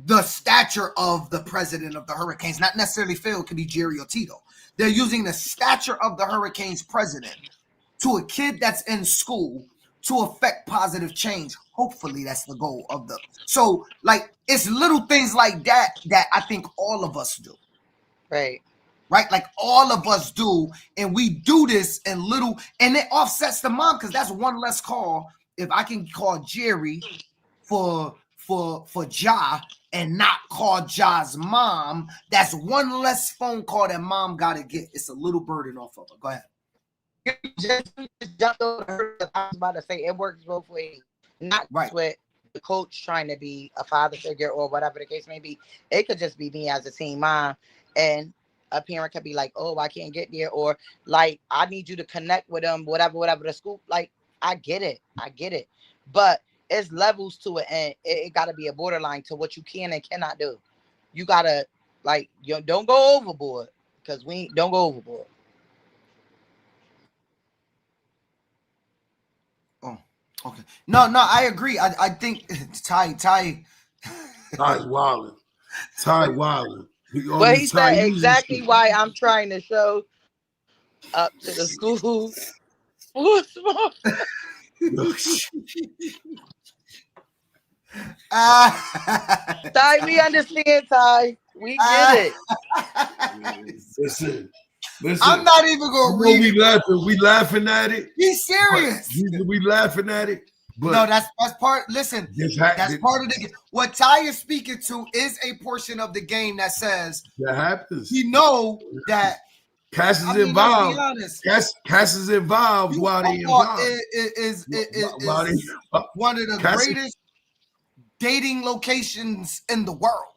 the stature of the president of the Hurricanes, not necessarily Phil, it could be Jerry or Tito. They're using the stature of the Hurricanes president to a kid that's in school to affect positive change. Hopefully that's the goal of the. So like, it's little things like that I think all of us do.
Right.
Like all of us do. And we do this in little, and it offsets the mom because that's one less call. If I can call Jerry for Ja and not call Ja's mom, that's one less phone call that mom got to get. It's a little burden off of her. Go ahead.
Just jumped over her. I was about to say it works both ways. Not
right
with the coach trying to be a father figure or whatever the case may be. It could just be me as a team mom, and a parent could be like, "Oh, I can't get there," or like, "I need you to connect with them." Whatever the school. Like, I get it, but it's levels to it, and it got to be a borderline to what you can and cannot do. You gotta like, you don't go overboard because we don't go overboard.
Oh, okay. No, I agree. I think Ty
wilding. Ty wilding.
Well, he said exactly why I'm trying to show up to the school. Ty, we understand, Ty. We get
it. Listen.
I'm not even gonna read it.
We laughing at it.
He's serious.
We laughing at it. But
no, that's part. Listen, that's part of the game. What Ty is speaking to is a portion of the game that says
that happens.
We know that
Cash is
I mean,
involved.
let's be honest.
Cash is involved while they
Football
involved.
is
While they-
one of the
Cash is-
greatest dating locations in the world.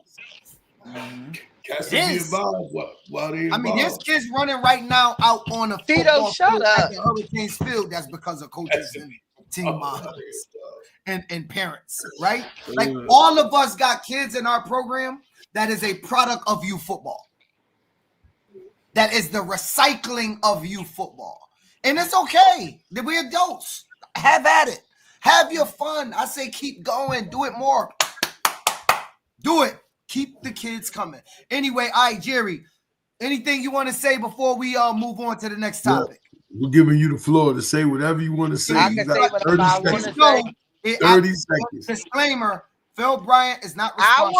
Cash is involved while they involved.
I mean, there's kids running right now out on the
Tito,
football
shut
field
up.
at the Hurricanes field. That's because of coaches and team moms and parents, right? Like all of us got kids in our program that is a product of youth football. That is the recycling of youth football. And it's okay. We're adults. Have at it. Have your fun. I say keep going. Do it more. Do it. Keep the kids coming. Anyway, all right, Jerry, anything you want to say before we move on to the next topic?
We're giving you the floor to say whatever you want to say.
I
You
can
got
say whatever I want to say.
30 seconds.
Disclaimer, Phil Bryant is not
I
responsible.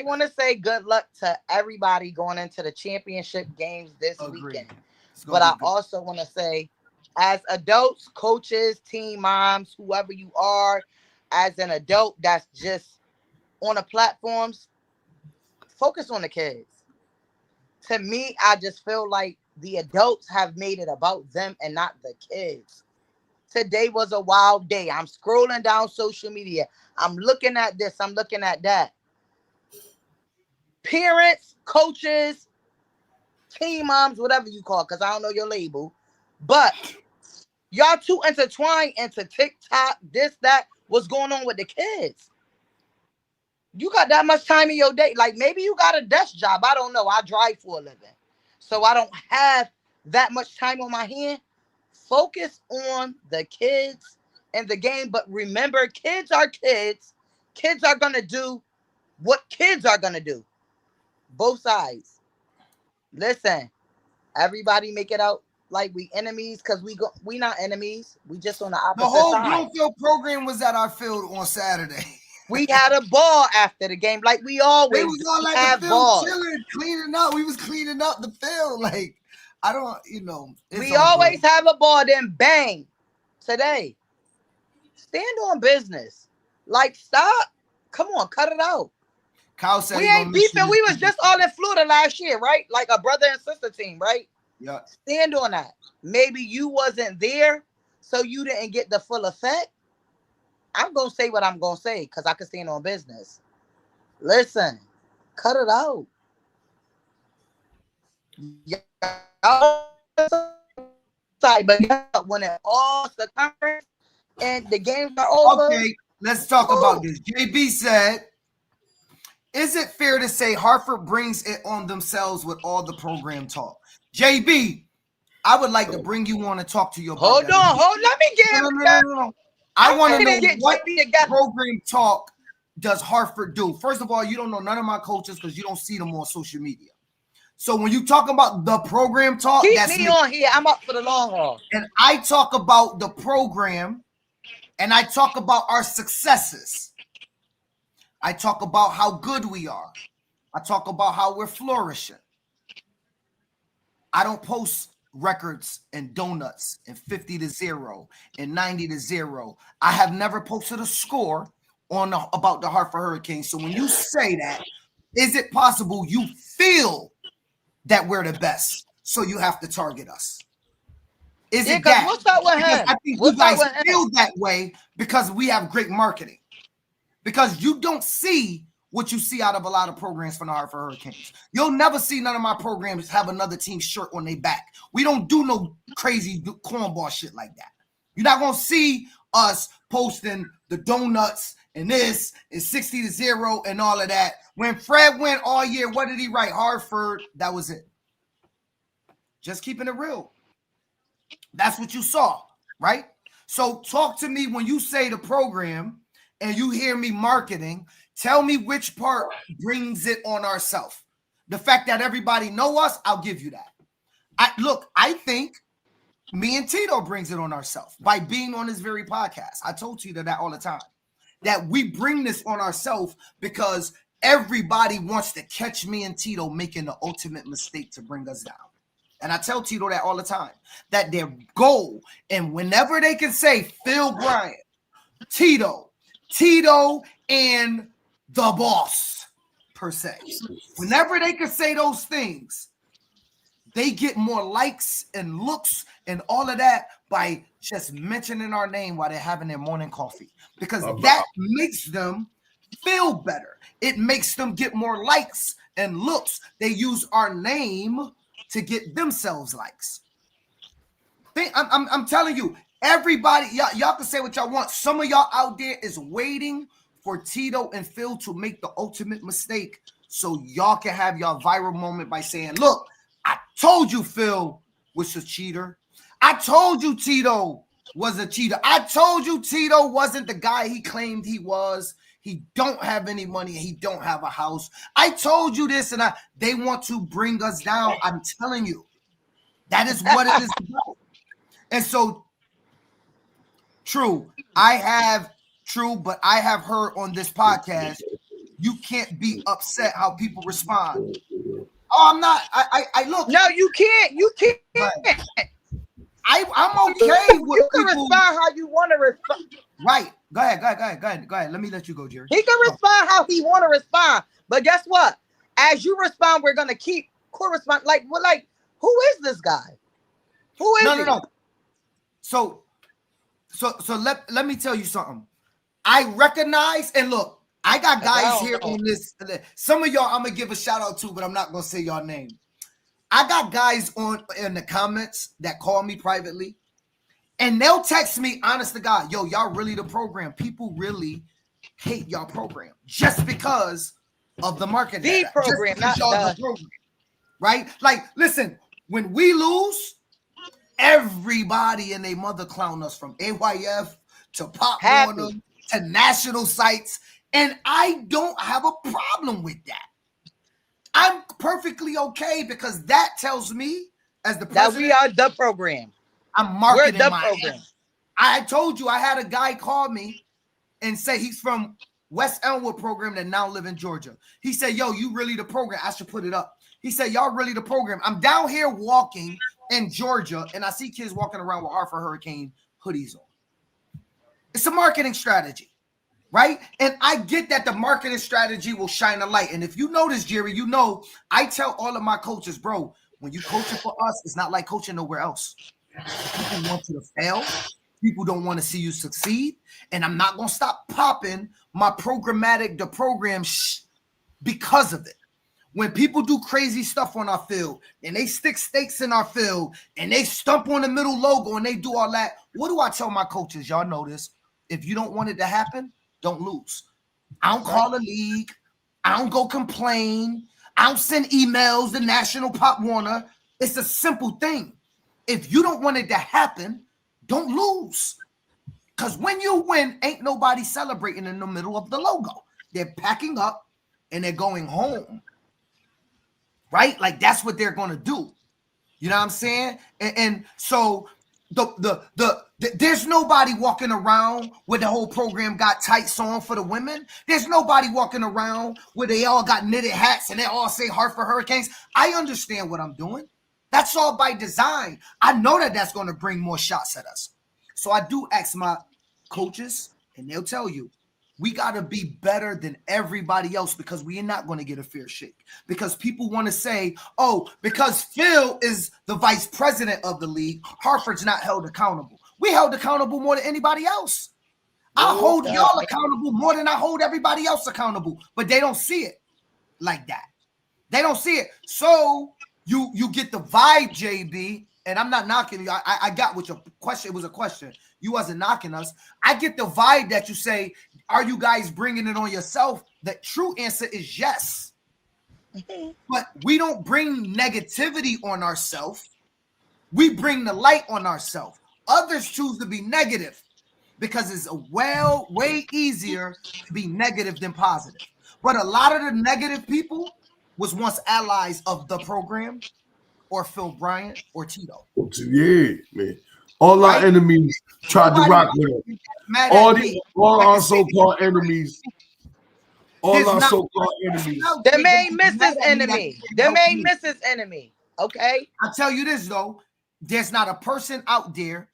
want to say good luck to everybody going into the championship games this weekend. But I also want to say, as adults, coaches, team moms, whoever you are, as an adult that's just on the platforms, focus on the kids. To me, I just feel like the adults have made it about them and not the kids. Today was a wild day. I'm scrolling down social media. I'm looking at this. I'm looking at that. Parents, coaches, team moms, whatever you call it, because I don't know your label. But y'all too intertwined into TikTok, this, that. What's going on with the kids? You got that much time in your day. Like maybe you got a desk job. I don't know. I drive for a living. So I don't have that much time on my hand. Focus on the kids and the game. But remember, kids are kids. Kids are going to do what kids are going to do. Both sides. Listen, everybody make it out like we enemies because we not enemies. We just on the opposite
The whole
side.
Bloomfield program was at our field on Saturday.
We had a ball after the game, like we always
They was on like
have
the field
balls.
chilling, cleaning up. We was cleaning up the field. Like, I don't,
We always have a ball, then bang. Today, stand on business. Like, stop. Come on, cut it out.
Kyle said
We ain't beefing. We was just all in Florida last year, right? Like a brother and sister team, right?
Yeah.
Stand on that. Maybe you wasn't there, so you didn't get the full effect. I'm going to say what I'm going to say because I can stand on business. Listen, cut it out. But when it all the conference and the games are over.
Okay, let's talk about this. JB said, is it fair to say Hartford brings it on themselves with all the program talk? JB, I would like to bring you on and talk to you about
Hold on. Let me get
No. I want to know
get
what
JB together.
program talk does Hartford do? First of all, you don't know none of my coaches because you don't see them on social media. So when you talk about the program talk,
keep
that's
me on here. I'm up for the long haul.
And I talk about the program and I talk about our successes. I talk about how good we are. I talk about how we're flourishing. I don't post records and donuts and 50-0 and 90-0. I have never posted a score about the Hartford Hurricanes. So when you say that, is it possible you feel that we're the best? So you have to target us. Is it that?
What's up with
because
him?
I think you guys feel that way because we have great marketing. Because you don't see what you see out of a lot of programs from the Hartford Hurricanes. You'll never see none of my programs have another team shirt on their back. We don't do no crazy cornball shit like that. You're not going to see us posting the donuts and this and 60-0 and all of that. When Fred went all year, what did he write? Hartford, that was it. Just keeping it real. That's what you saw, right? So talk to me when you say the program and you hear me marketing. Tell me which part brings it on ourselves. The fact that everybody know us, I'll give you that. I think me and Tito brings it on ourselves by being on this very podcast. I told Tito that all the time, that we bring this on ourselves because everybody wants to catch me and Tito making the ultimate mistake to bring us down. And I tell Tito that all the time, that their goal, and whenever they can say Phil Bryant, Tito, and the boss, per se. Whenever they can say those things, they get more likes and looks and all of that by just mentioning our name while they're having their morning coffee, because that makes them feel better. It makes them get more likes and looks. They use our name to get themselves likes. I'm telling you, everybody, y'all can say what y'all want. Some of y'all out there is waiting for Tito and Phil to make the ultimate mistake so y'all can have y'all viral moment by saying, look, I told you Phil was a cheater. I told you Tito was a cheater. I told you Tito wasn't the guy he claimed he was. He don't have any money. He don't have a house. I told you this, and they want to bring us down. I'm telling you, that is what it is about. And so, but I have heard on this podcast, you can't be upset how people respond. Oh, I'm not. I look.
No, you can't. You can't.
Right. I'm okay with
you can
people.
Respond how you want to respond.
Right. Go ahead. Let me let you go, Jerry.
He can respond how he want to respond. But guess what? As you respond, we're gonna keep correspond. Like, who is this guy? Who is he?
No. So let me tell you something. I recognize, and look, I got guys here on this. Some of y'all I'm gonna give a shout out to, but I'm not gonna say y'all name. I got guys in the comments that call me privately, and they'll text me, honest to God, yo, y'all really the program. People really hate y'all program just because of the marketing.
The program, not the
program. Right? Like, listen, when we lose, everybody and their mother clown us, from AYF to Pop Warner to national sites, and I don't have a problem with that. I'm perfectly okay, because that tells me, as the president,
that we are the program.
I'm marketing
We're the
my
program.
ass. I told you I had a guy call me and say he's from West Elmwood program that now live in Georgia. He said, yo, you really the program. I should put it up. He said, y'all really the program. I'm down here walking in Georgia, and I see kids walking around with Hartford Hurricane hoodies on. It's a marketing strategy, right? And I get that the marketing strategy will shine a light. And if you notice, Jerry, you know, I tell all of my coaches, bro, when you coaching for us, it's not like coaching nowhere else. People want you to fail. People don't want to see you succeed. And I'm not going to stop popping my programmatic, the program because of it. When people do crazy stuff on our field and they stick stakes in our field and they stump on the middle logo and they do all that, what do I tell my coaches? Y'all know this. If you don't want it to happen, don't lose. I don't call a league. I don't go complain. I don't send emails to National Pop Warner. It's a simple thing. If you don't want it to happen, don't lose. Because when you win, ain't nobody celebrating in the middle of the logo. They're packing up and they're going home. Right? Like, that's what they're going to do. You know what I'm saying? And so there's nobody walking around where the whole program got tights on for the women. There's nobody walking around where they all got knitted hats and they all say Hartford Hurricanes. I understand what I'm doing. That's all by design. I know that that's going to bring more shots at us. So I do ask my coaches, and they'll tell you, we got to be better than everybody else, because we are not going to get a fair shake. Because people want to say, oh, because Phil is the vice president of the league, Hartford's not held accountable. We held accountable more than anybody else. I hold y'all accountable more than I hold everybody else accountable, but they don't see it like that. They don't see it. So you get the vibe, JB, and I'm not knocking you. I got what your question. It was a question. You wasn't knocking us. I get the vibe that you say, are you guys bringing it on yourself? The true answer is yes. But we don't bring negativity on ourselves. We bring the light on ourselves. Others choose to be negative because it's way easier to be negative than positive. But a lot of the negative people was once allies of the program, or Phil Bryant, or Tito.
Yeah, man. All our enemies tried to rock with us. All our so-called enemies. All our so-called enemies.
The main Mrs. Enemy. The main Mrs. Enemy. Okay?
I'll tell you this, though. There's not a person out there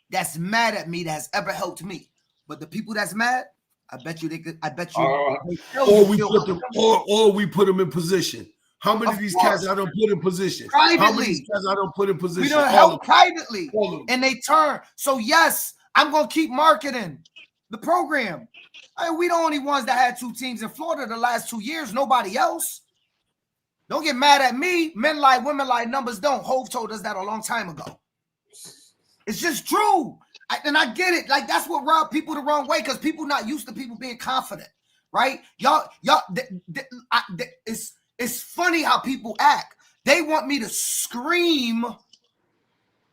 that's mad at me that has ever helped me. But the people that's mad, I bet you they could. I bet you.
Or we put them in position. How many of these cats I don't put in position?
Privately.
How many of these cats I don't put in position?
We don't help privately, and they turn. So yes, I'm gonna keep marketing the program. We the only ones that had 2 teams in Florida the last 2 years. Nobody else. Don't get mad at me. Men lie, women lie, numbers don't. Hove told us that a long time ago. It's just true. And I get it. Like, that's what rubbed people the wrong way, because people not used to people being confident, right? It's funny how people act. They want me to scream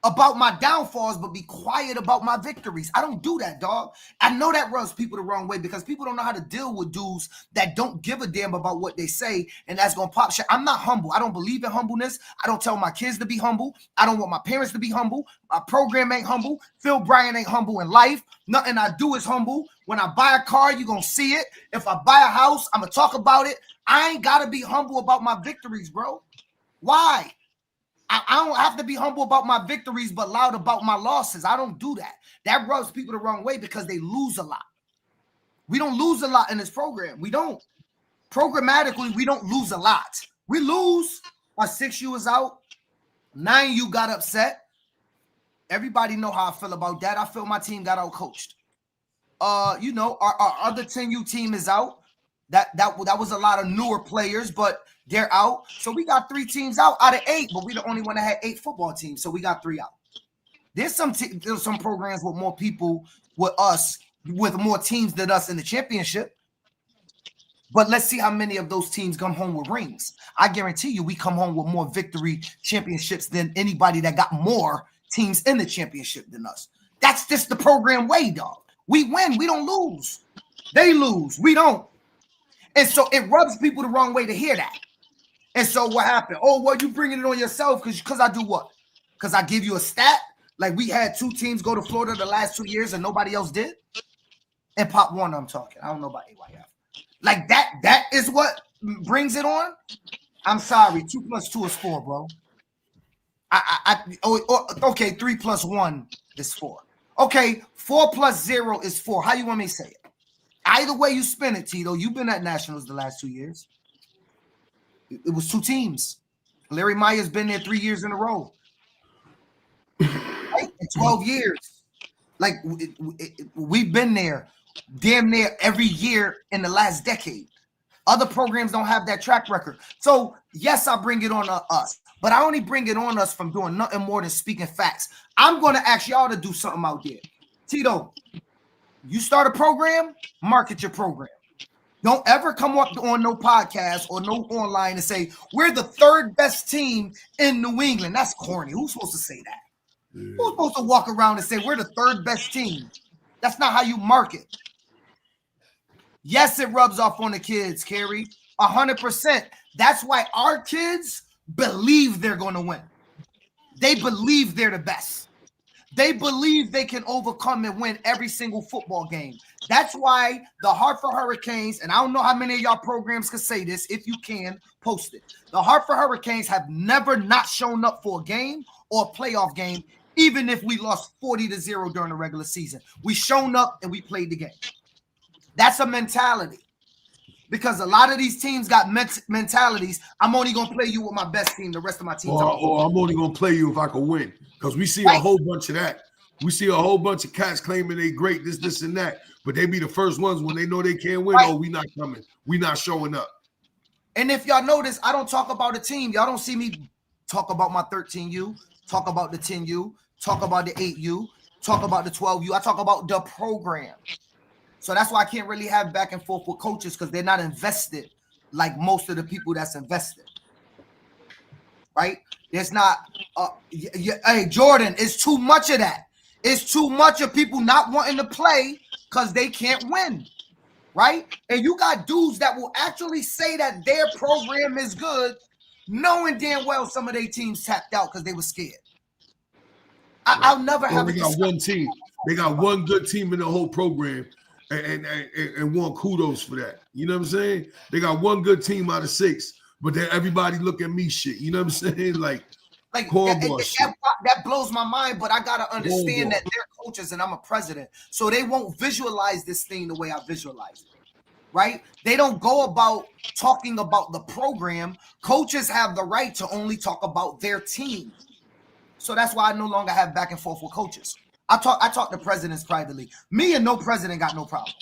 about my downfalls, but be quiet about my victories. I don't do that, dog. I know that rubs people the wrong way, because people don't know how to deal with dudes that don't give a damn about what they say, and that's gonna pop shit. I'm not humble. I don't believe in humbleness. I don't tell my kids to be humble. I don't want my parents to be humble. My program ain't humble. Phil Bryant ain't humble in life. Nothing I do is humble. When I buy a car, you're gonna see it. If I buy a house, I'm gonna talk about it. I ain't gotta be humble about my victories, bro. Why? I don't have to be humble about my victories, but loud about my losses. I don't do that. That rubs people the wrong way, because they lose a lot. We don't lose a lot in this program. We don't. Programmatically, we don't lose a lot. We lose. Our 6U is out. 9U got upset. Everybody know how I feel about that. I feel my team got out coached. Our other 10U team is out. That was a lot of newer players, but they're out. So we got 3 teams out of 8, but we the only one that had 8 football teams. So we got 3 out. There's some programs with more people with us, with more teams than us in the championship. But let's see how many of those teams come home with rings. I guarantee you we come home with more victory championships than anybody that got more teams in the championship than us. That's just the program way, dog. We win. We don't lose. They lose. We don't. And so it rubs people the wrong way to hear that. And so what happened? Oh, well, you bringing it on yourself because I do what? Because I give you a stat? Like we had 2 teams go to Florida the last 2 years and nobody else did? And Pop Warner, I'm talking. I don't know about AYF. Like that is what brings it on? I'm sorry. 2 + 2 is 4, bro. Okay, 3 + 1 is 4. Okay, 4 + 0 is 4. How you want me to say it? Either way you spin it, Tito, you've been at Nationals the last 2 years. It was 2 teams. Larry Meyer's been there 3 years in a row. Right? In 12 years. Like, we've been there damn near every year in the last decade. Other programs don't have that track record. So, yes, I bring it on us. But I only bring it on us from doing nothing more than speaking facts. I'm going to ask y'all to do something out there. Tito, you start a program, market your program. Don't ever come up on no podcast or no online and say, we're the 3rd best team in New England. That's corny. Who's supposed to say that? Yeah. Who's supposed to walk around and say, we're the 3rd best team? That's not how you market. Yes, it rubs off on the kids, Kerry. 100%. That's why our kids believe they're going to win. They believe they're the best. They believe they can overcome and win every single football game. That's why the Hartford Hurricanes, and I don't know how many of y'all programs can say this, if you can, post it. The Hartford Hurricanes have never not shown up for a game or a playoff game, even if we lost 40-0 during the regular season. We shown up and we played the game. That's a mentality. Because a lot of these teams got mentalities. I'm only going to play you with my best team. The rest of my teams
or I'm only going to play you if I can win. Because we see a whole bunch of that. We see a whole bunch of cats claiming they great, this, and that. But they be the first ones when they know they can't win. Right. Oh, we not coming. We not showing up.
And if y'all notice, I don't talk about a team. Y'all don't see me talk about my 13U, talk about the 10U, talk about the 8U, talk about the 12U. I talk about the program. So that's why I can't really have back and forth with coaches, because they're not invested like most of the people that's invested. Right? There's not, hey, Jordan, it's too much of that. It's too much of people not wanting to play because they can't win. Right? And you got dudes that will actually say that their program is good, knowing damn well some of their teams tapped out because they were scared. I'll never have
they got one team. They got one good team in the whole program. And want kudos for that. You know what I'm saying? They got one good team out of 6, but then everybody look at me shit. You know what I'm saying? Like,
Like
Cornball shit.
that blows my mind, but I gotta understand
Cornball.
that they're coaches and I'm a president, so they won't visualize this thing the way I visualize it, right? They don't go about talking about the program. Coaches have the right to only talk about their team, so that's why I no longer have back and forth with coaches. I talk to presidents privately. Me and no president got no problem.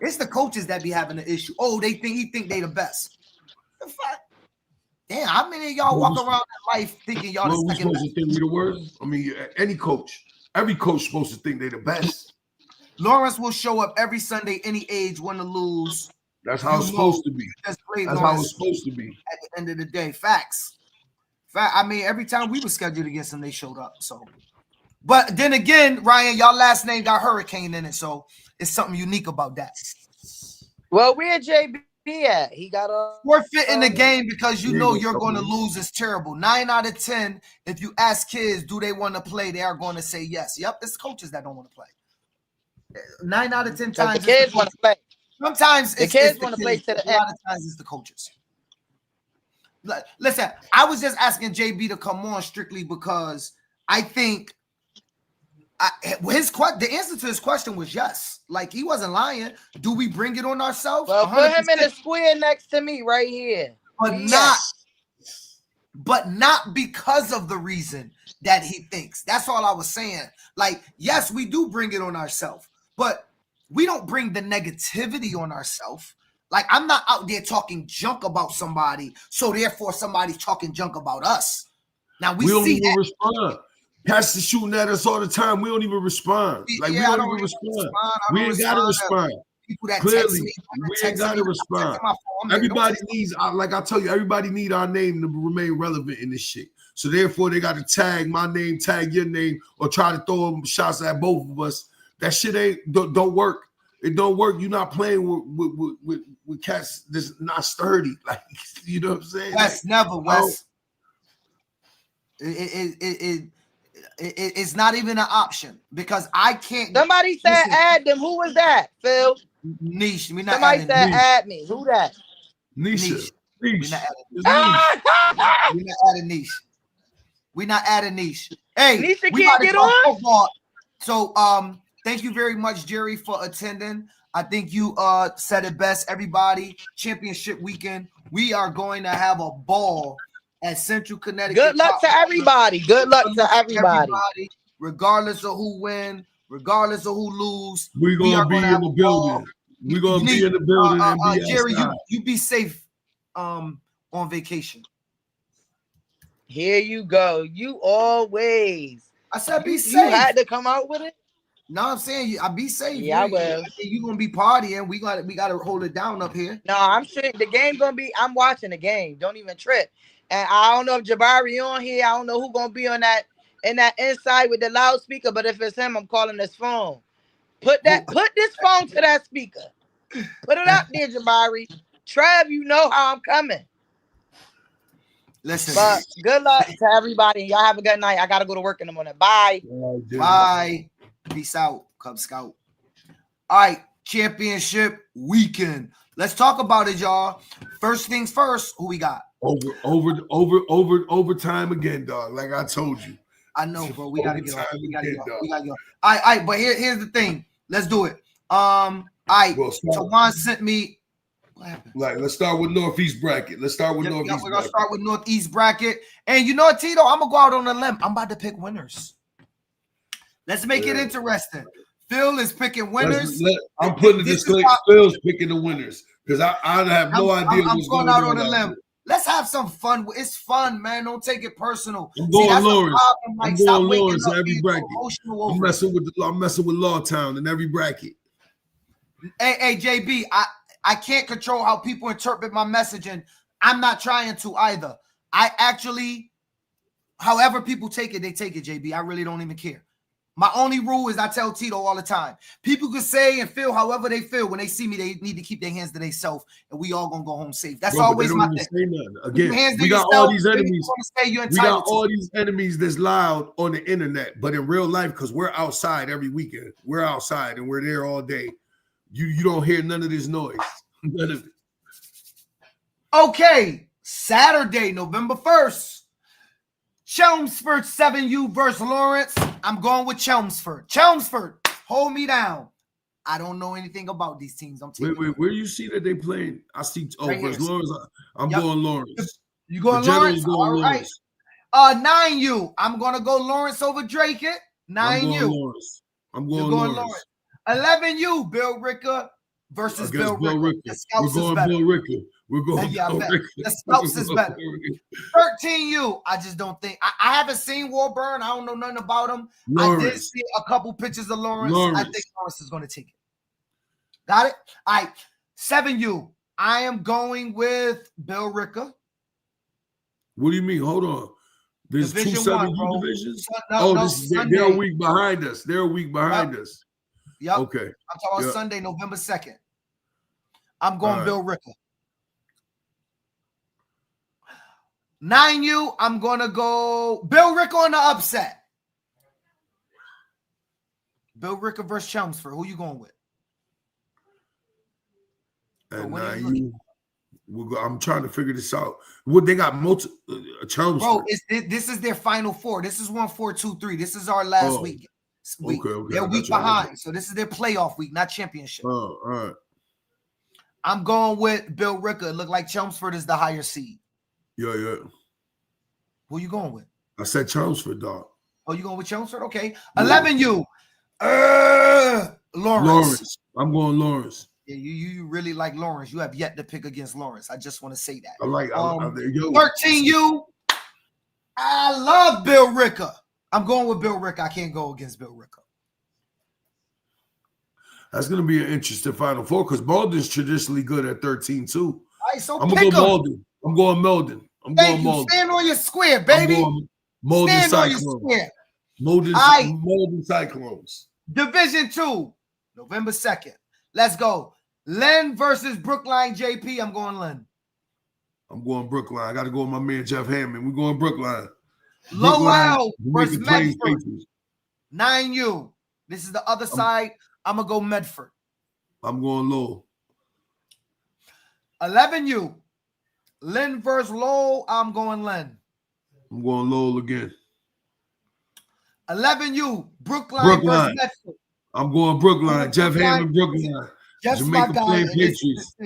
It's the coaches that be having the issue. Oh, he think they the best. The fuck? Damn, how many of y'all walk around in life thinking y'all the second best?
To think we the worst? I mean, any coach, every coach supposed to think they the best.
Lawrence will show up every Sunday, any age, win or lose.
That's how it's supposed to be.
That's great,
That's
Lawrence,
how it's supposed to be.
at the end of the day. Facts. I mean, every time we were scheduled against them, they showed up. So, but then again, Ryan, y'all last name got Hurricane in it, so it's something unique about that.
Well, where JB at? He got a
Forfeit in the game because you know you're going to lose is terrible. 9 out of 10, if you ask kids, do they want to play, they are going to say yes. Yep, it's coaches that don't want to play. 9 out of 10 times.
The kids want to play.
Sometimes
the kids want to play to the
end. A lot of times it's the coaches. Listen, I was just asking JB to come on strictly because I think the answer to his question was yes. Like, he wasn't lying. Do we bring it on ourselves?
Well, put him in the square next to me right here.
But not because of the reason that he thinks. That's all I was saying. Like, yes, we do bring it on ourselves, but we don't bring the negativity on ourselves. Like, I'm not out there talking junk about somebody, so therefore somebody's talking junk about us. Now we
don't
see
even
that.
respond. Cats are shooting at us all the time. We don't even respond. Like, we don't even respond. We ain't got to respond.
People that
Clearly,
me,
we ain't got to respond. Everybody needs, like I tell you, everybody need our name to remain relevant in this shit. So therefore, they got to tag my name, tag your name, or try to throw them shots at both of us. That shit don't work. It don't work. You're not playing with cats that's not sturdy. Like, you know what I'm saying?
Wes, never, Wes. It's not even an option because I can't.
Somebody said add them. Who was that, Phil?
Niche.
Somebody said add me. Who that?
Nisha.
We're not adding niche. We're not adding niche. Hey,
Nisha can't get on.
Football. So thank you very much, Jerry, for attending. I think you said it best. Everybody, championship weekend. We are going to have a ball at Central Connecticut.
Good luck to everybody. Good luck to everybody.
Regardless of who win, regardless of who lose.
We're gonna be in the building. We're gonna be in the building.
Jerry, you be safe on vacation.
Here you go. You always.
I said be safe.
You had to come out with it.
No, I'm saying I be safe.
Yeah, I will.
You gonna be partying. We gotta hold it down up here.
No, I'm sure the game gonna be. I'm watching the game. Don't even trip. And I don't know if Jabari on here. I don't know who gonna be on that inside with the loudspeaker. But if it's him, I'm calling his phone. Put this phone to that speaker. Put it up there, Jabari. Trev, you know how I'm coming.
Listen.
But good luck to everybody. Y'all have a good night. I gotta go to work in the morning. Bye.
Bye. Peace out, Cub Scout. All right, championship weekend. Let's talk about it, y'all. First things first, who we got?
Overtime again, dog. Like I told you.
I know, bro. We gotta get off. We gotta go. All right, but here's the thing. Let's do it. All right. Tawan sent me. What happened?
Like, let's start with Northeast bracket. We're gonna
start with Northeast bracket. And you know what, Tito? I'm gonna go out on a limb. I'm about to pick winners. Let's make it interesting. Phil is picking winners.
I'm putting the disclaimer. Phil's picking the winners because I have no idea
what's going out on a limb. Let's have some fun. It's fun, man. Don't take it personal.
I'm going Lawrence. I'm going Lawrence in every bracket. I'm messing with Lawtown in every bracket.
Hey, JB, I can't control how people interpret my messaging. I'm not trying to either. I actually, however people take it, they take it, JB. I really don't even care. My only rule is I tell Tito all the time. People can say and feel however they feel. When they see me, they need to keep their hands to themselves, and we all gonna go home safe. That's always my thing.
Again, we got all these enemies. We got all these enemies that's loud on the internet, but in real life, because we're outside every weekend, we're outside and we're there all day. You don't hear none of this noise. None of it.
Okay, Saturday, November 1st. Chelmsford 7U versus Lawrence. I'm going with Chelmsford. Chelmsford, hold me down. I don't know anything about these teams. I'm taking
Wait, where you see that they playing? I see
right
versus
here.
Lawrence. I'm
Yep.
going Lawrence.
You going
The general's
Lawrence?
going
All right.
Lawrence.
9U. I'm gonna go Lawrence over Drake.
I'm going
9U.
Lawrence. I'm
You're
going
going
Lawrence.
Lawrence. 11U. Bill Ricker versus
Against
Bill Ricker. The
We're
Scouts is
going
better.
Bill Ricker. We're going
Yeah, I
Bill
bet.
Ricker.
The Scouts is better. 13U. I just don't think. I haven't seen Warburn. I don't know nothing about him.
Lawrence.
I did see a couple pictures of Lawrence. I
Lawrence.
think Lawrence is going to take it. Got it? All right. 7U. I am going with Bill Ricker.
What do you mean? Hold on. There's
Division
2
1,
7U
bro.
divisions?
No,
They're a week behind us. They're a week behind us.
Yep.
Okay.
I'm talking about Sunday, November 2nd. I'm going Bill Ricker. 9U, I'm going to go Bill Ricker on the upset. Bill Ricker versus Chelmsford. Who you going with?
And 9U, I'm trying to figure this out. What they got multiple Chelmsford.
Bro, this is their final 4. This is 1, 4, 2, 3. This is our last week.
Okay.
They're a week behind. So this is their playoff week, not championship.
Oh, all right.
I'm going with Bill Ricker. It looked like Chelmsford is the higher seed.
Yeah.
Who you going with?
I said Chelmsford, dog.
Oh, you going with Chelmsford? Okay.
Yeah.
11U. Lawrence.
I'm going Lawrence.
Yeah, you really like Lawrence. You have yet to pick against Lawrence. I just want to say that.
I like
13U. I love Bill Ricker. I'm going with Bill Ricker. I can't go against Bill Ricker.
That's going to be an interesting Final Four because Malden's traditionally good at 13 too.
All right, so
I'm going to go Malden. I'm going Malden.
Thank you. Stand on your square, baby.
Malden Cyclones. Malden Cyclones.
Division 2, November 2nd. Let's go. Len versus Brookline JP. I'm going Len.
I'm going Brookline. I got to go with my man Jeff Hammond. We're going Brookline.
Lowell versus Medford. 9U. This is the other side. I'm going to go Medford.
I'm going Lowell.
11U. Len versus Lowell. I'm going Len.
I'm going Lowell again.
11U. Brookline versus Medford.
I'm going Brookline. Jeff Hammond, Brookline.
Just
Jamaica
my guy.
playing Patriots.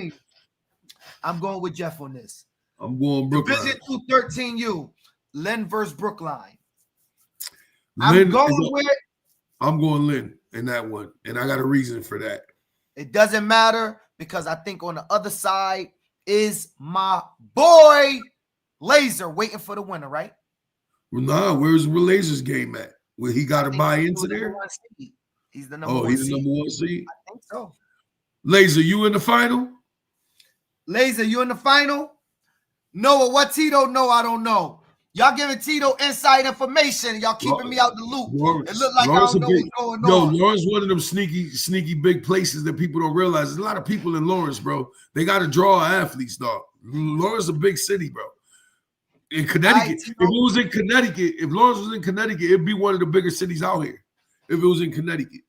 I'm going with Jeff on this.
I'm going Brookline.
Division 2, 13U. Len versus Brookline. I'm
going Lynn in that one, and I got a reason for that.
It doesn't matter because I think on the other side is my boy Laser waiting for the winner, right?
Well, nah, where's Laser's game at? Where he got to buy into there?
He's the number 1
he's
seed.
the number 1 seed?
I think so.
Laser, you in the final?
Laser, you in the final? Noah, what Tito know? I don't know. Y'all giving Tito inside information. Y'all keeping me out the loop. It looked like Lawrence I don't know what's going on.
Lawrence one of them sneaky big places that people don't realize. There's a lot of people in Lawrence, bro. They got to draw athletes, dog. Lawrence is a big city, bro. In Connecticut. If Lawrence was in Connecticut, it'd be one of the bigger cities out here. If it was in Connecticut.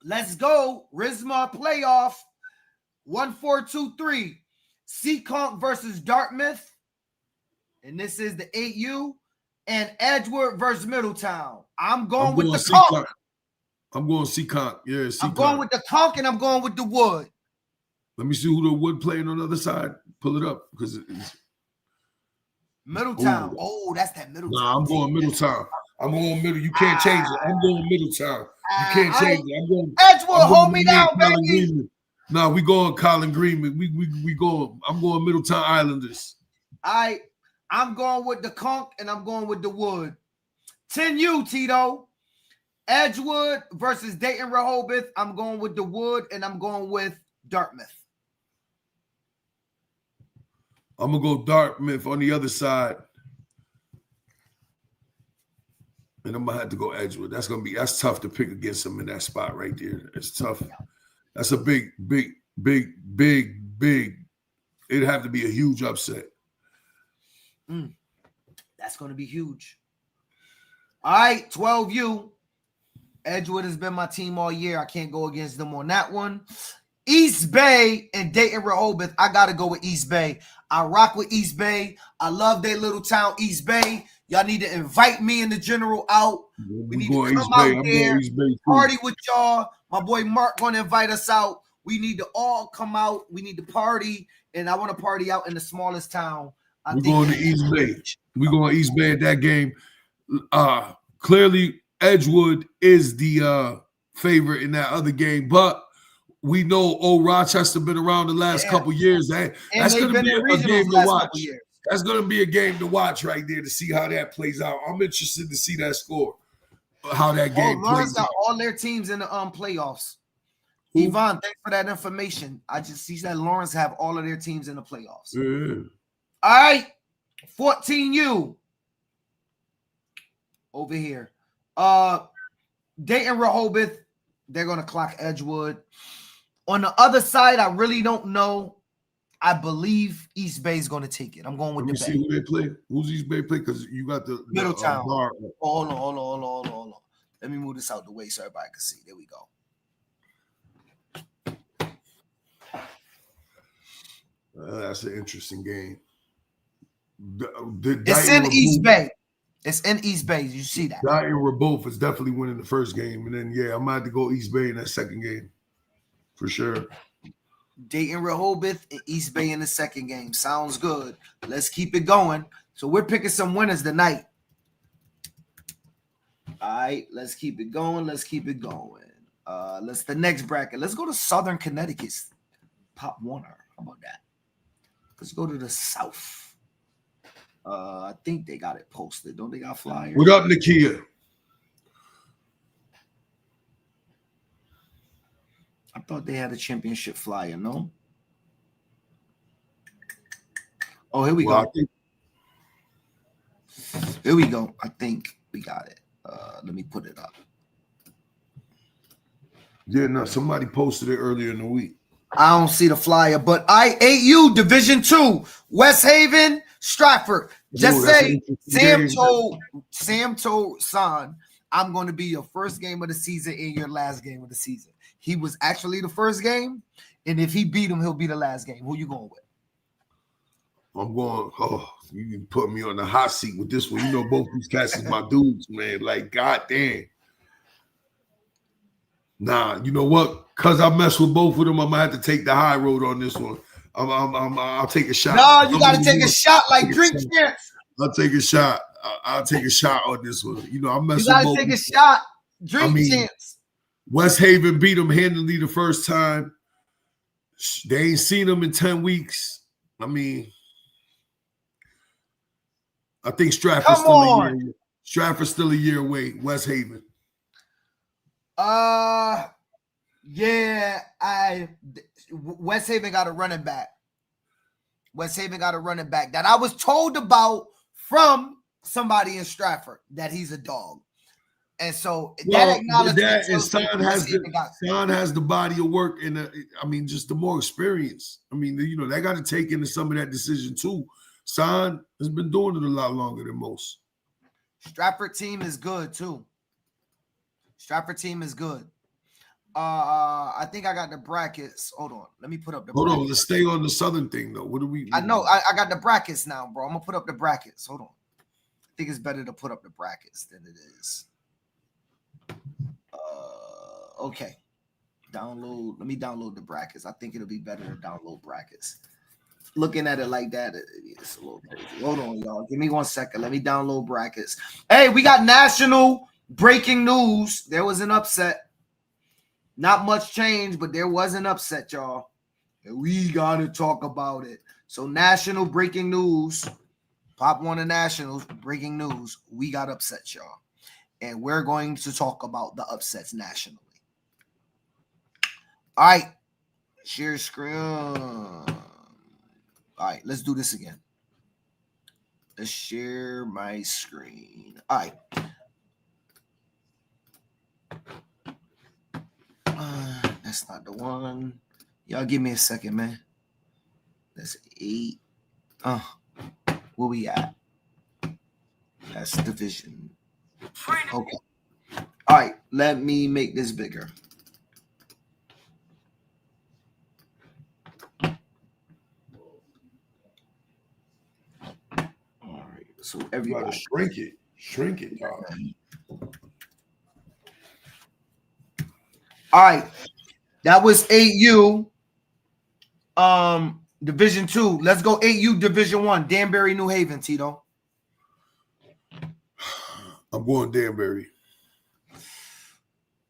Let's go. Risma playoff. 1, 4, 2, 3. Seekonk versus Dartmouth. And this is the 8U. And Edgewood versus Middletown. I'm going with the Conk.
I'm going Seekonk. Yeah, Seekonk.
I'm going with the Conk and I'm going with the Wood.
Let me see who the Wood playing on the other side. Pull it up because it's
Middletown. Oh, that's that Middletown.
Nah, I'm going Middletown. I'm going Middle. You can't change it. I'm going Middletown. You can't change it. I'm going
Edgewood. Hold me down, baby.
Greenman. Nah, we going Colin Greenman. We going. I'm going Middletown Islanders.
I'm going with the Conk and I'm going with the Wood. 10U, Tito. Edgewood versus Dayton Rehoboth. I'm going with the Wood and I'm going with Dartmouth.
I'm gonna go Dartmouth on the other side. And I'm gonna have to go Edgewood. That's tough to pick against them in that spot right there. It's tough. That's a big. It'd have to be a huge upset.
That's gonna be huge. All right, 12U. Edgewood has been my team all year. I can't go against them on that one. East Bay and Dayton Rehoboth. I gotta go with East Bay. I rock with East Bay. I love their little town, East Bay. Y'all need to invite me and the general out. We need to come
East Bay.
out
I'm
there,
going East Bay too.
party with y'all. My boy Mark gonna invite us out. We need to all come out. We need to party, and I want to party out in the smallest town.
We're going to East Bay. We're going East Bay at that game. Clearly, Edgewood is the favorite in that other game, but we know Old Rochester been around the last couple years. That's going to be a game to watch. That's going to be a game to watch right there to see how that plays out. I'm interested to see that score, how that game plays out.
All their teams in the playoffs. Yvonne, thanks for that information. I just see that Lawrence have all of their teams in the playoffs.
Yeah.
All right, 14U over here. Dayton Rehoboth, they're gonna clock Edgewood. On the other side, I really don't know. I believe East Bay is gonna take it. I'm going with the Bay.
Let me see who they play. Who's East Bay play? Because you got the
Middletown.
bar.
Hold on. Let me move this out the way so everybody can see. There we go.
That's an interesting game.
It's in East Bay. It's in East Bay. You see that?
Dayton Rehoboth is definitely winning the first game, and then I might have to go East Bay in that second game for sure.
Dayton Rehoboth and East Bay in the second game. Sounds good. Let's keep it going. So we're picking some winners tonight. All right, let's keep it going. Let's the next bracket. Let's go to Southern Connecticut's Pop Warner. How about that? Let's go to the South. I think they got it posted. Don't they got flyers?
What up, Nakia?
I thought they had a championship flyer, no? Oh, here we go. Here we go. I think we got it. Let me put it up.
Yeah, no, somebody posted it earlier in the week.
I don't see the flyer, but IAU Division 2, West Haven, Stratford. Just say Sam told Son, I'm going to be your first game of the season and your last game of the season. He was actually the first game, and if he beat him, he'll be the last game. Who you going with?
I'm going, you can put me on the hot seat with this one. You know, both these cats is my dudes, man. Like, goddamn. Nah, you know what? Because I mess with both of them, I'm going to have to take the high road on this one. I'll take a shot.
No, you got to take a shot like Drink Champs.
I'll take a shot. I'll take a shot on this one. You know, I mess with both.
You got to take a shot. Drink Champs.
West Haven beat them handily the first time. They ain't seen them in 10 weeks. I mean, I think Stratford's still a year away. West Haven.
Yeah, West Haven got a running back. That I was told about from somebody in Stratford that he's a dog. And so that acknowledgement.
Son has the body of work and just the more experience. I mean, you know, they got to take into some of that decision too. Son has been doing it a lot longer than most.
Stratford team is good too. I think I got the brackets. Hold on. Let me put up the brackets.
Hold on. Let's stay on the Southern thing though. What do we?
I know. I got the brackets now, bro. I'm gonna put up the brackets. Hold on. I think it's better to put up the brackets than it is. Okay. Download. Let me download the brackets. I think it'll be better to download brackets. Looking at it like that, it's a little crazy. Hold on, y'all. Give me 1 second. Let me download brackets. Hey, we got national breaking news. There was an upset. Not much change, but there was an upset, y'all. And we got to talk about it. So national breaking news. Pop Warner Nationals breaking news. We got upset, y'all. And we're going to talk about the upsets nationally. All right. Share screen. All right. Let's do this again. Let's share my screen. All right. That's not the one. Y'all give me a second, man. That's 8. Where we at? That's division. Okay. All right. Let me make this bigger. All right. So
You gotta
everybody.
shrink it, dog.
All right. That was 8U. Division 2. Let's go 8U Division 1. Danbury, New Haven, Tito.
I'm going Danbury.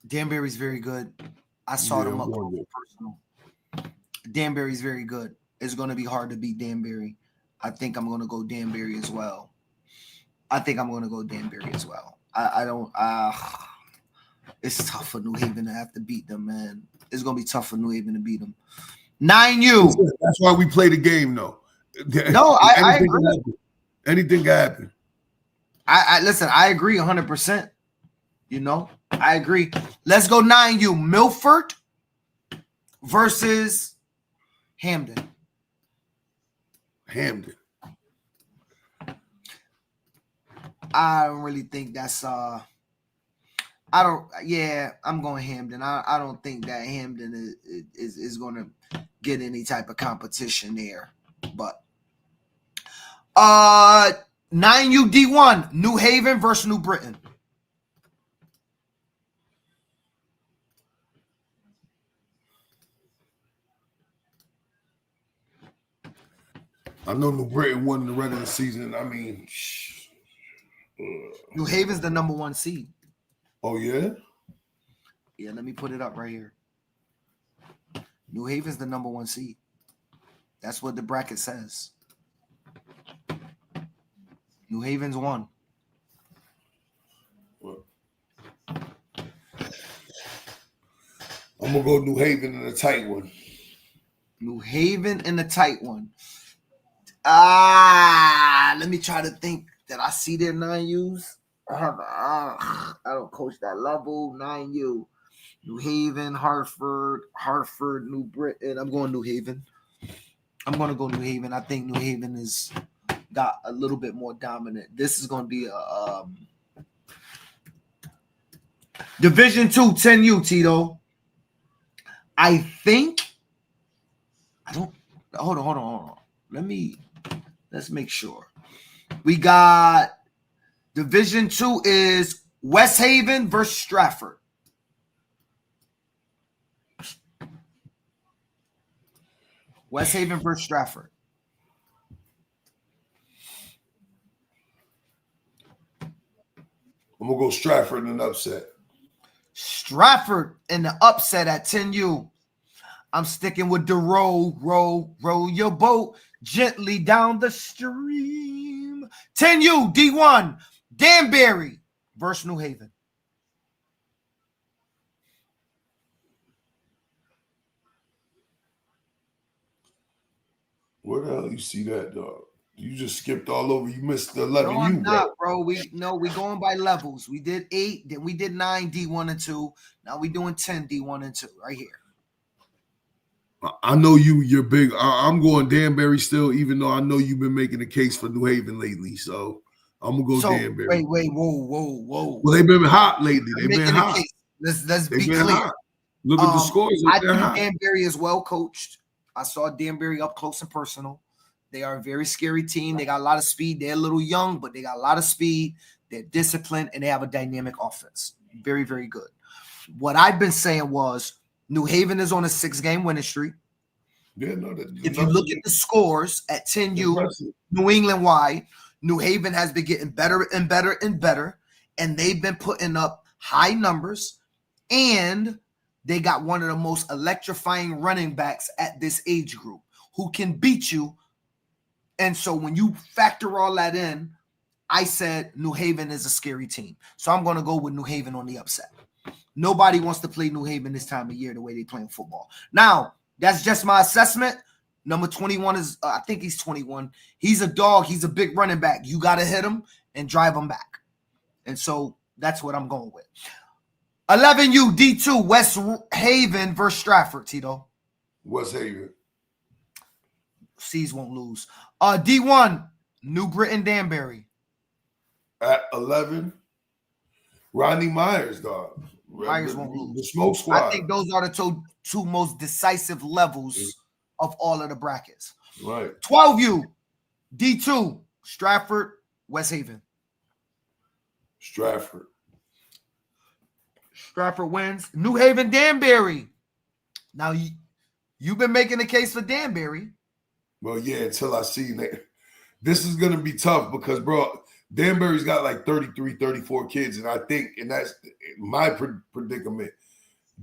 Danbury's very good. I saw them up close and personal. Danbury's very good. It's going to be hard to beat Danbury. I think I'm going to go Danbury as well. I don't. It's tough for New Haven to have to beat them, man. It's going to be tough for New Haven to beat them. 9U.
That's why we play the game, though.
No, I agree.
Anything can happen.
I listen. I agree 100%. You know, I agree. Let's go 9U. Milford versus Hamden. I don't really think that's I'm going Hamden. I don't think that Hamden is going to get any type of competition there. But 9U D1, New Haven versus New Britain.
I know New Britain won the regular season. I mean,
New Haven's the number 1 seed.
Oh, yeah?
Yeah, let me put it up right here. New Haven's the number 1 seed. That's what the bracket says. New Haven's 1.
I'm going to go New Haven in a tight one.
New Haven in the tight one. Let me try to think that I see their 9Us. I don't coach that level. 9U. New Haven, Hartford, New Britain. I'm going New Haven. I'm going to go New Haven. I think New Haven is got a little bit more dominant. This is going to be a Division 2, 10U, Tito. I think I don't hold on. Let's make sure. We got Division 2 is West Haven versus Stratford. West Haven versus Stratford.
I'm going to go Stratford in an upset.
Stratford in the upset at 10U. I'm sticking with the row your boat gently down the stream. 10U, D1, Danbury versus New Haven.
Where the hell you see that, dog? You just skipped all over. You missed the 11U.
No, I'm not, bro. We going by levels. We did 8, then we did 9 D1 and 2. Now we doing 10 D1 and 2 right here.
I know you're big. I'm going Danbury still, even though I know you've been making a case for New Haven lately. So I'm gonna go Danbury.
Wait, whoa.
Well, they've been hot lately. They've been hot.
Let's be clear.
Hot. Look at the scores.
I think Danbury is well coached. I saw Danbury up close and personal. They are a very scary team. They got a lot of speed. They're a little young, but they got a lot of speed. They're disciplined, and they have a dynamic offense. Very, very good. What I've been saying was New Haven is on a 6-game winning streak.
Yeah,
If you look at the scores at 10U, New England wide, New Haven has been getting better and better and better, and they've been putting up high numbers, and they got one of the most electrifying running backs at this age group who can beat you. And so when you factor all that in, I said New Haven is a scary team. So I'm going to go with New Haven on the upset. Nobody wants to play New Haven this time of year the way they playing football. Now, that's just my assessment. Number 21 is, I think he's 21. He's a dog. He's a big running back. You got to hit him and drive him back. And so that's what I'm going with. 11U D2, West Haven versus Stratford, Tito.
West Haven.
C's won't lose. D1, New Britain, Danbury.
At 11, Rodney Myers, dog.
Myers won't lose.
The smoke squad.
I think those are the two most decisive levels of all of the brackets.
Right.
12U, D2, Stratford West Haven.
Stratford.
Stratford wins. New Haven, Danbury. Now, you've been making the case for Danbury.
Well, yeah, until I see that. This is going to be tough because, bro, Danbury's got like 33, 34 kids. And I think, and that's my predicament,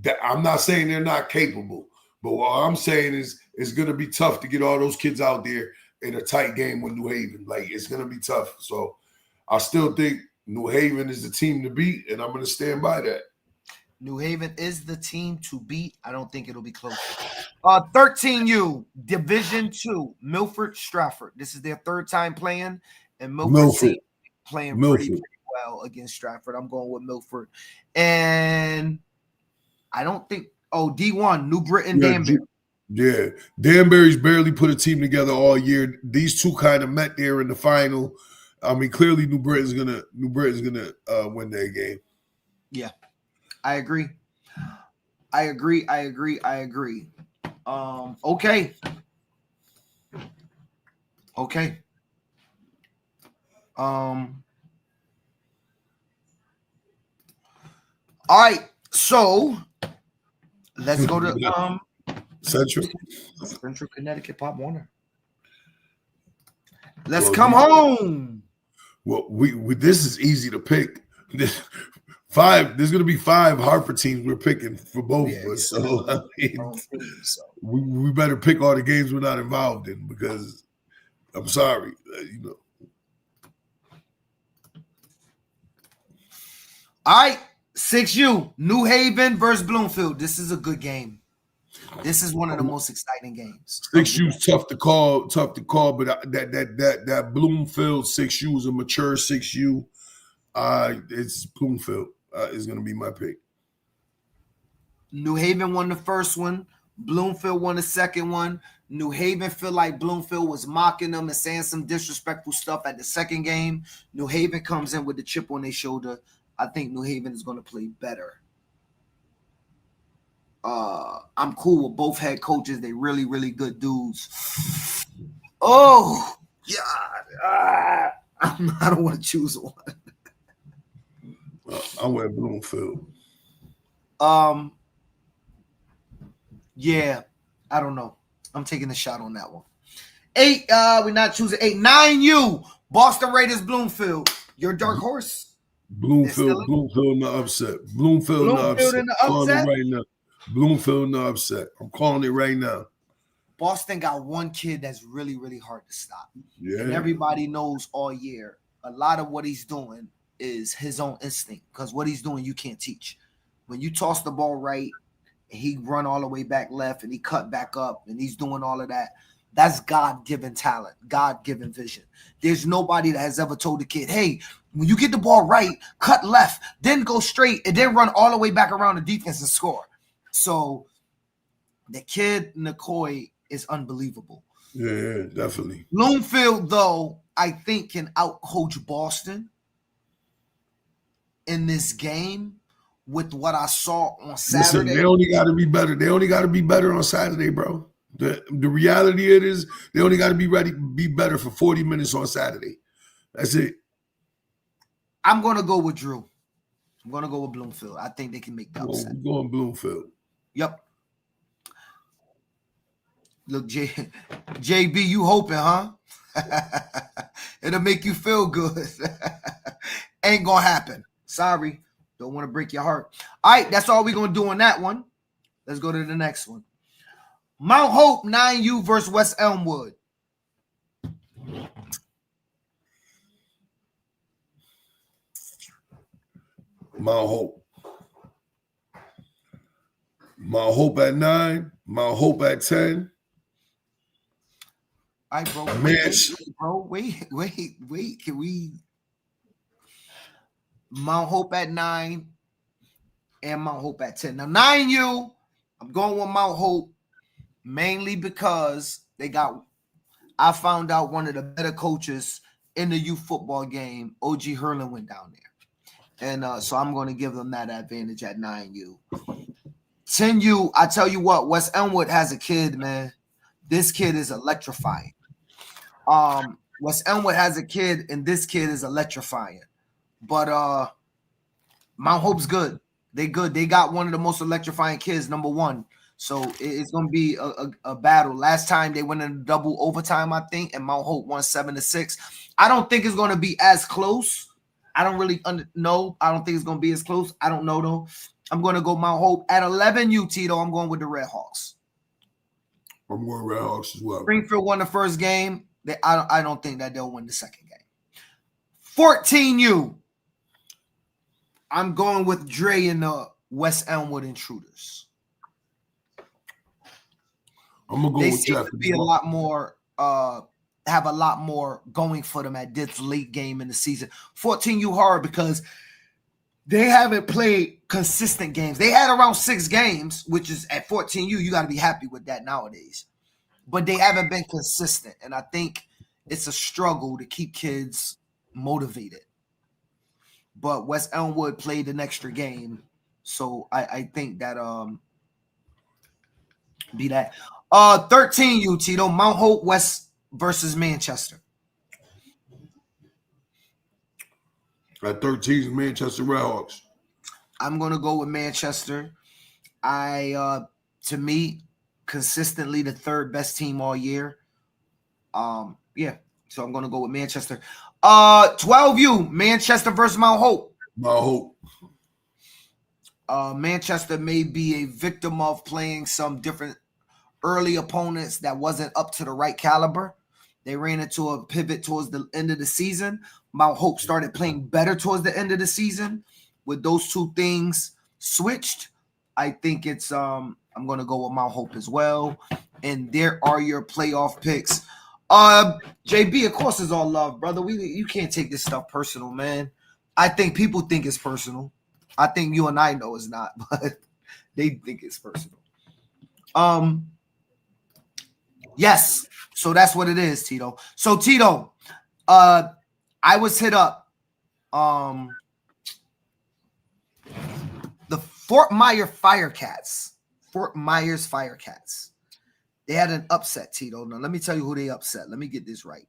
that I'm not saying they're not capable. But what I'm saying is it's going to be tough to get all those kids out there in a tight game with New Haven. Like, it's going to be tough. So I still think New Haven is the team to beat, and I'm going to stand by that.
New Haven is the team to beat. I don't think it'll be close. 13U, Division 2, Milford Stratford. This is their third time playing, and Milford playing pretty well against Stratford. I'm going with Milford. And I don't think D1, New Britain, Danbury.
Yeah. Danbury's barely put a team together all year. These two kind of met there in the final. I mean, clearly New Britain's gonna win their game.
Yeah. I agree. Okay. All right. So let's go to Central Connecticut, Pop Warner. Let's come home.
Well, we this is easy to pick. There's going to be 5 Hartford teams we're picking for both of us. So, I mean, we better pick all the games we're not involved in because I'm sorry,
All right, 6U, New Haven versus Bloomfield. This is a good game. This is one of the most exciting games.
6U's tough to call, but that Bloomfield 6U is a mature 6U. It's Bloomfield is going to be my pick.
New Haven won the first one. Bloomfield won the second one. New Haven feel like Bloomfield was mocking them and saying some disrespectful stuff at the second game. New Haven comes in with the chip on their shoulder. I think New Haven is going to play better. I'm cool with both head coaches. They really, really good dudes. Oh, God. I don't want to choose one.
I went Bloomfield.
Yeah, I don't know. I'm taking a shot on that one. 8, we're not choosing 8. 9U, Boston Raiders, Bloomfield. Your dark horse.
Bloomfield in the upset. Bloomfield in the upset. Calling it right now. Bloomfield in the upset. I'm calling it right now.
Boston got one kid that's really, really hard to stop.
Yeah.
And everybody knows all year a lot of what he's doing is his own instinct because what he's doing you can't teach. When you toss the ball right and he run all the way back left and he cut back up and he's doing all of that, that's God-given talent, God-given vision. There's nobody that has ever told the kid, hey, when you get the ball right, cut left, then go straight and then run all the way back around the defense and score. So the kid McCoy is unbelievable.
Yeah, definitely.
Bloomfield, though, I think can out-coach Boston in this game with what I saw on Saturday.
Listen, they only got to be better. They only got to be better on Saturday, bro. The reality it is they only got to be better for 40 minutes on Saturday. That's it.
I'm going to go with Drew. I'm going to go with Bloomfield. I think they can make the upset.
I'm going Bloomfield.
Yep. Look, JB, you hoping, huh? It'll make you feel good. Ain't going to happen. Sorry. Don't want to break your heart. All right, that's all we're going to do on that one. Let's go to the next one. Mount Hope, 9U versus West Elmwood.
Mount Hope. Mount Hope at 9. Mount Hope at 10.
All right, bro. Wait. Can we? Mount Hope at 9 and Mount Hope at 10. Now, 9U, I'm going with Mount Hope mainly because I found out one of the better coaches in the youth football game, OG Hurlin, went down there. And so I'm going to give them that advantage at 9U. 10U, I tell you what, West Elmwood has a kid, man. This kid is electrifying. West Elmwood has a kid, and this kid is electrifying. But Mount Hope's good. They good. They got one of the most electrifying kids, number one. So it's going to be a battle. Last time they went in double overtime, I think, and Mount Hope won 7-6. I don't think it's going to be as close. I don't really know. I don't think it's going to be as close. I don't know, though. I'm going to go Mount Hope. At 11U, Tito, I'm going with the Red Hawks.
I'm going Red Hawks as well.
Springfield won the first game. I don't think that they'll win the second game. 14U. I'm going with Dre and the West Elmwood Intruders.
I'm gonna go
they
with
seem
Jeff.
To be a lot more, have a lot more going for them at this late game in the season. 14U hard because they haven't played consistent games. They had around 6 games, which is at 14U. You got to be happy with that nowadays. But they haven't been consistent, and I think it's a struggle to keep kids motivated. But West Elmwood played an extra game, so I think that be that. 13U, Tito, Mount Hope West versus Manchester.
At 13 is Manchester Redhawks.
I'm gonna go with Manchester. To me, consistently the third best team all year. Yeah, so I'm gonna go with Manchester. 12U, Manchester versus Mount Hope.
Mount Hope.
Manchester may be a victim of playing some different early opponents that wasn't up to the right caliber. They ran into a pivot towards the end of the season. Mount Hope started playing better towards the end of the season. With those two things switched, I think it's I'm going to go with Mount Hope as well. And there are your playoff picks. JB, of course, is all love, brother. You can't take this stuff personal, man. I think people think it's personal. I think you and I know it's not, but they think it's personal. Yes, so that's what it is, Tito. So Tito, I was hit up. The Fort Myers Firecats. They had an upset, Tito. Now let me tell you who they upset. Let me get this right.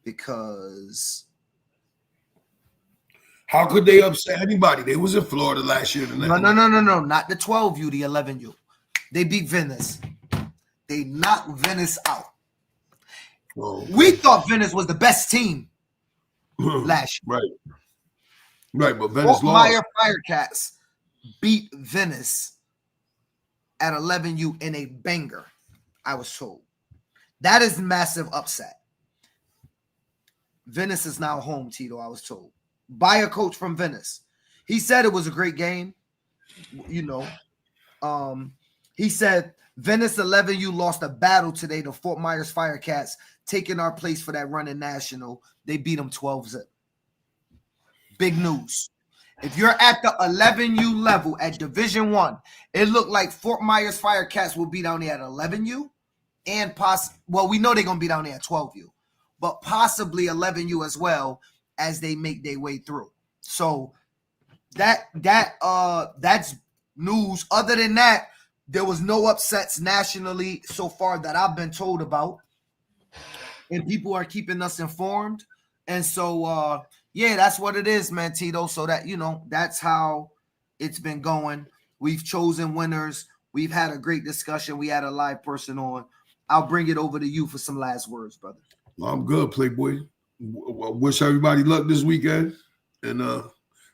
Because
how could they upset anybody? They was in Florida last year.
No. Not the 12U, the 11U. They beat Venice. They knocked Venice out.
Oh.
We thought Venice was the best team last year.
Right, but Venice
Fort
lost.
Myers Firecats beat Venice at 11U in a banger, I was told. That is massive upset. Venice is now home, Tito, I was told. By a coach from Venice. He said it was a great game. You know, he said Venice 11U lost a battle today to Fort Myers Firecats, taking our place for that running national. They beat them 12-0. Big news. If you're at the 11U level at Division I, it looked like Fort Myers Firecats will be down there at 11U and well, we know they're going to be down there at 12U, but possibly 11U as well as they make their way through. So that's news. Other than that, there was no upsets nationally so far that I've been told about, and people are keeping us informed. And so, yeah, that's what it is, man, Tito. So that, you know, that's how it's been going. We've chosen winners. We've had a great discussion. We had a live person on. I'll bring it over to you for some last words, brother.
I'm good, Playboy. Wish everybody luck this weekend, and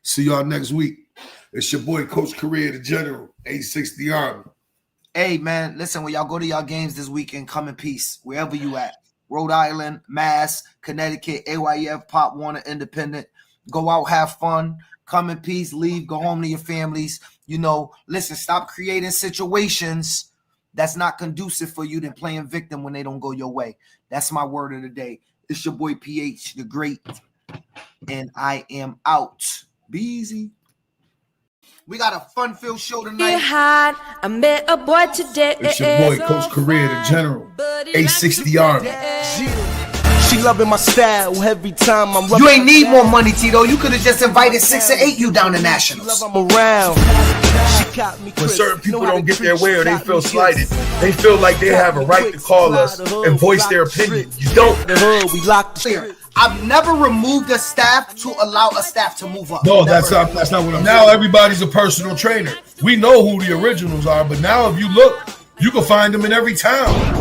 see y'all next week. It's your boy, Coach Correa, the General, 860 Army.
Hey, man, listen, when y'all go to y'all games this weekend, come in peace, wherever you at. Rhode Island, Mass, Connecticut, AYF, Pop Warner, Independent. Go out, have fun, come in peace, leave, go home to your families. You know, listen, stop creating situations that's not conducive for you than playing victim when they don't go your way. That's my word of the day. It's your boy PH, the Great, and I am out. Be easy. We got a fun-filled show tonight.
I met a boy today.
It's your boy, Coach Correa, the General, 860 Army.
She She loving my style every time I'm
You ain't need more money, Tito. You could have just invited 6 or 8 you down to nationals.
I'm around.
When certain people don't get their way or they feel slighted, they feel like they have a right to call us and voice their opinion. You don't.
We locked the
Clear. I've never removed a staff to allow a staff to move up.
No,
Never.
that's not what I'm saying. Now everybody's a personal trainer. We know who the originals are, but now if you look, you can find them in every town.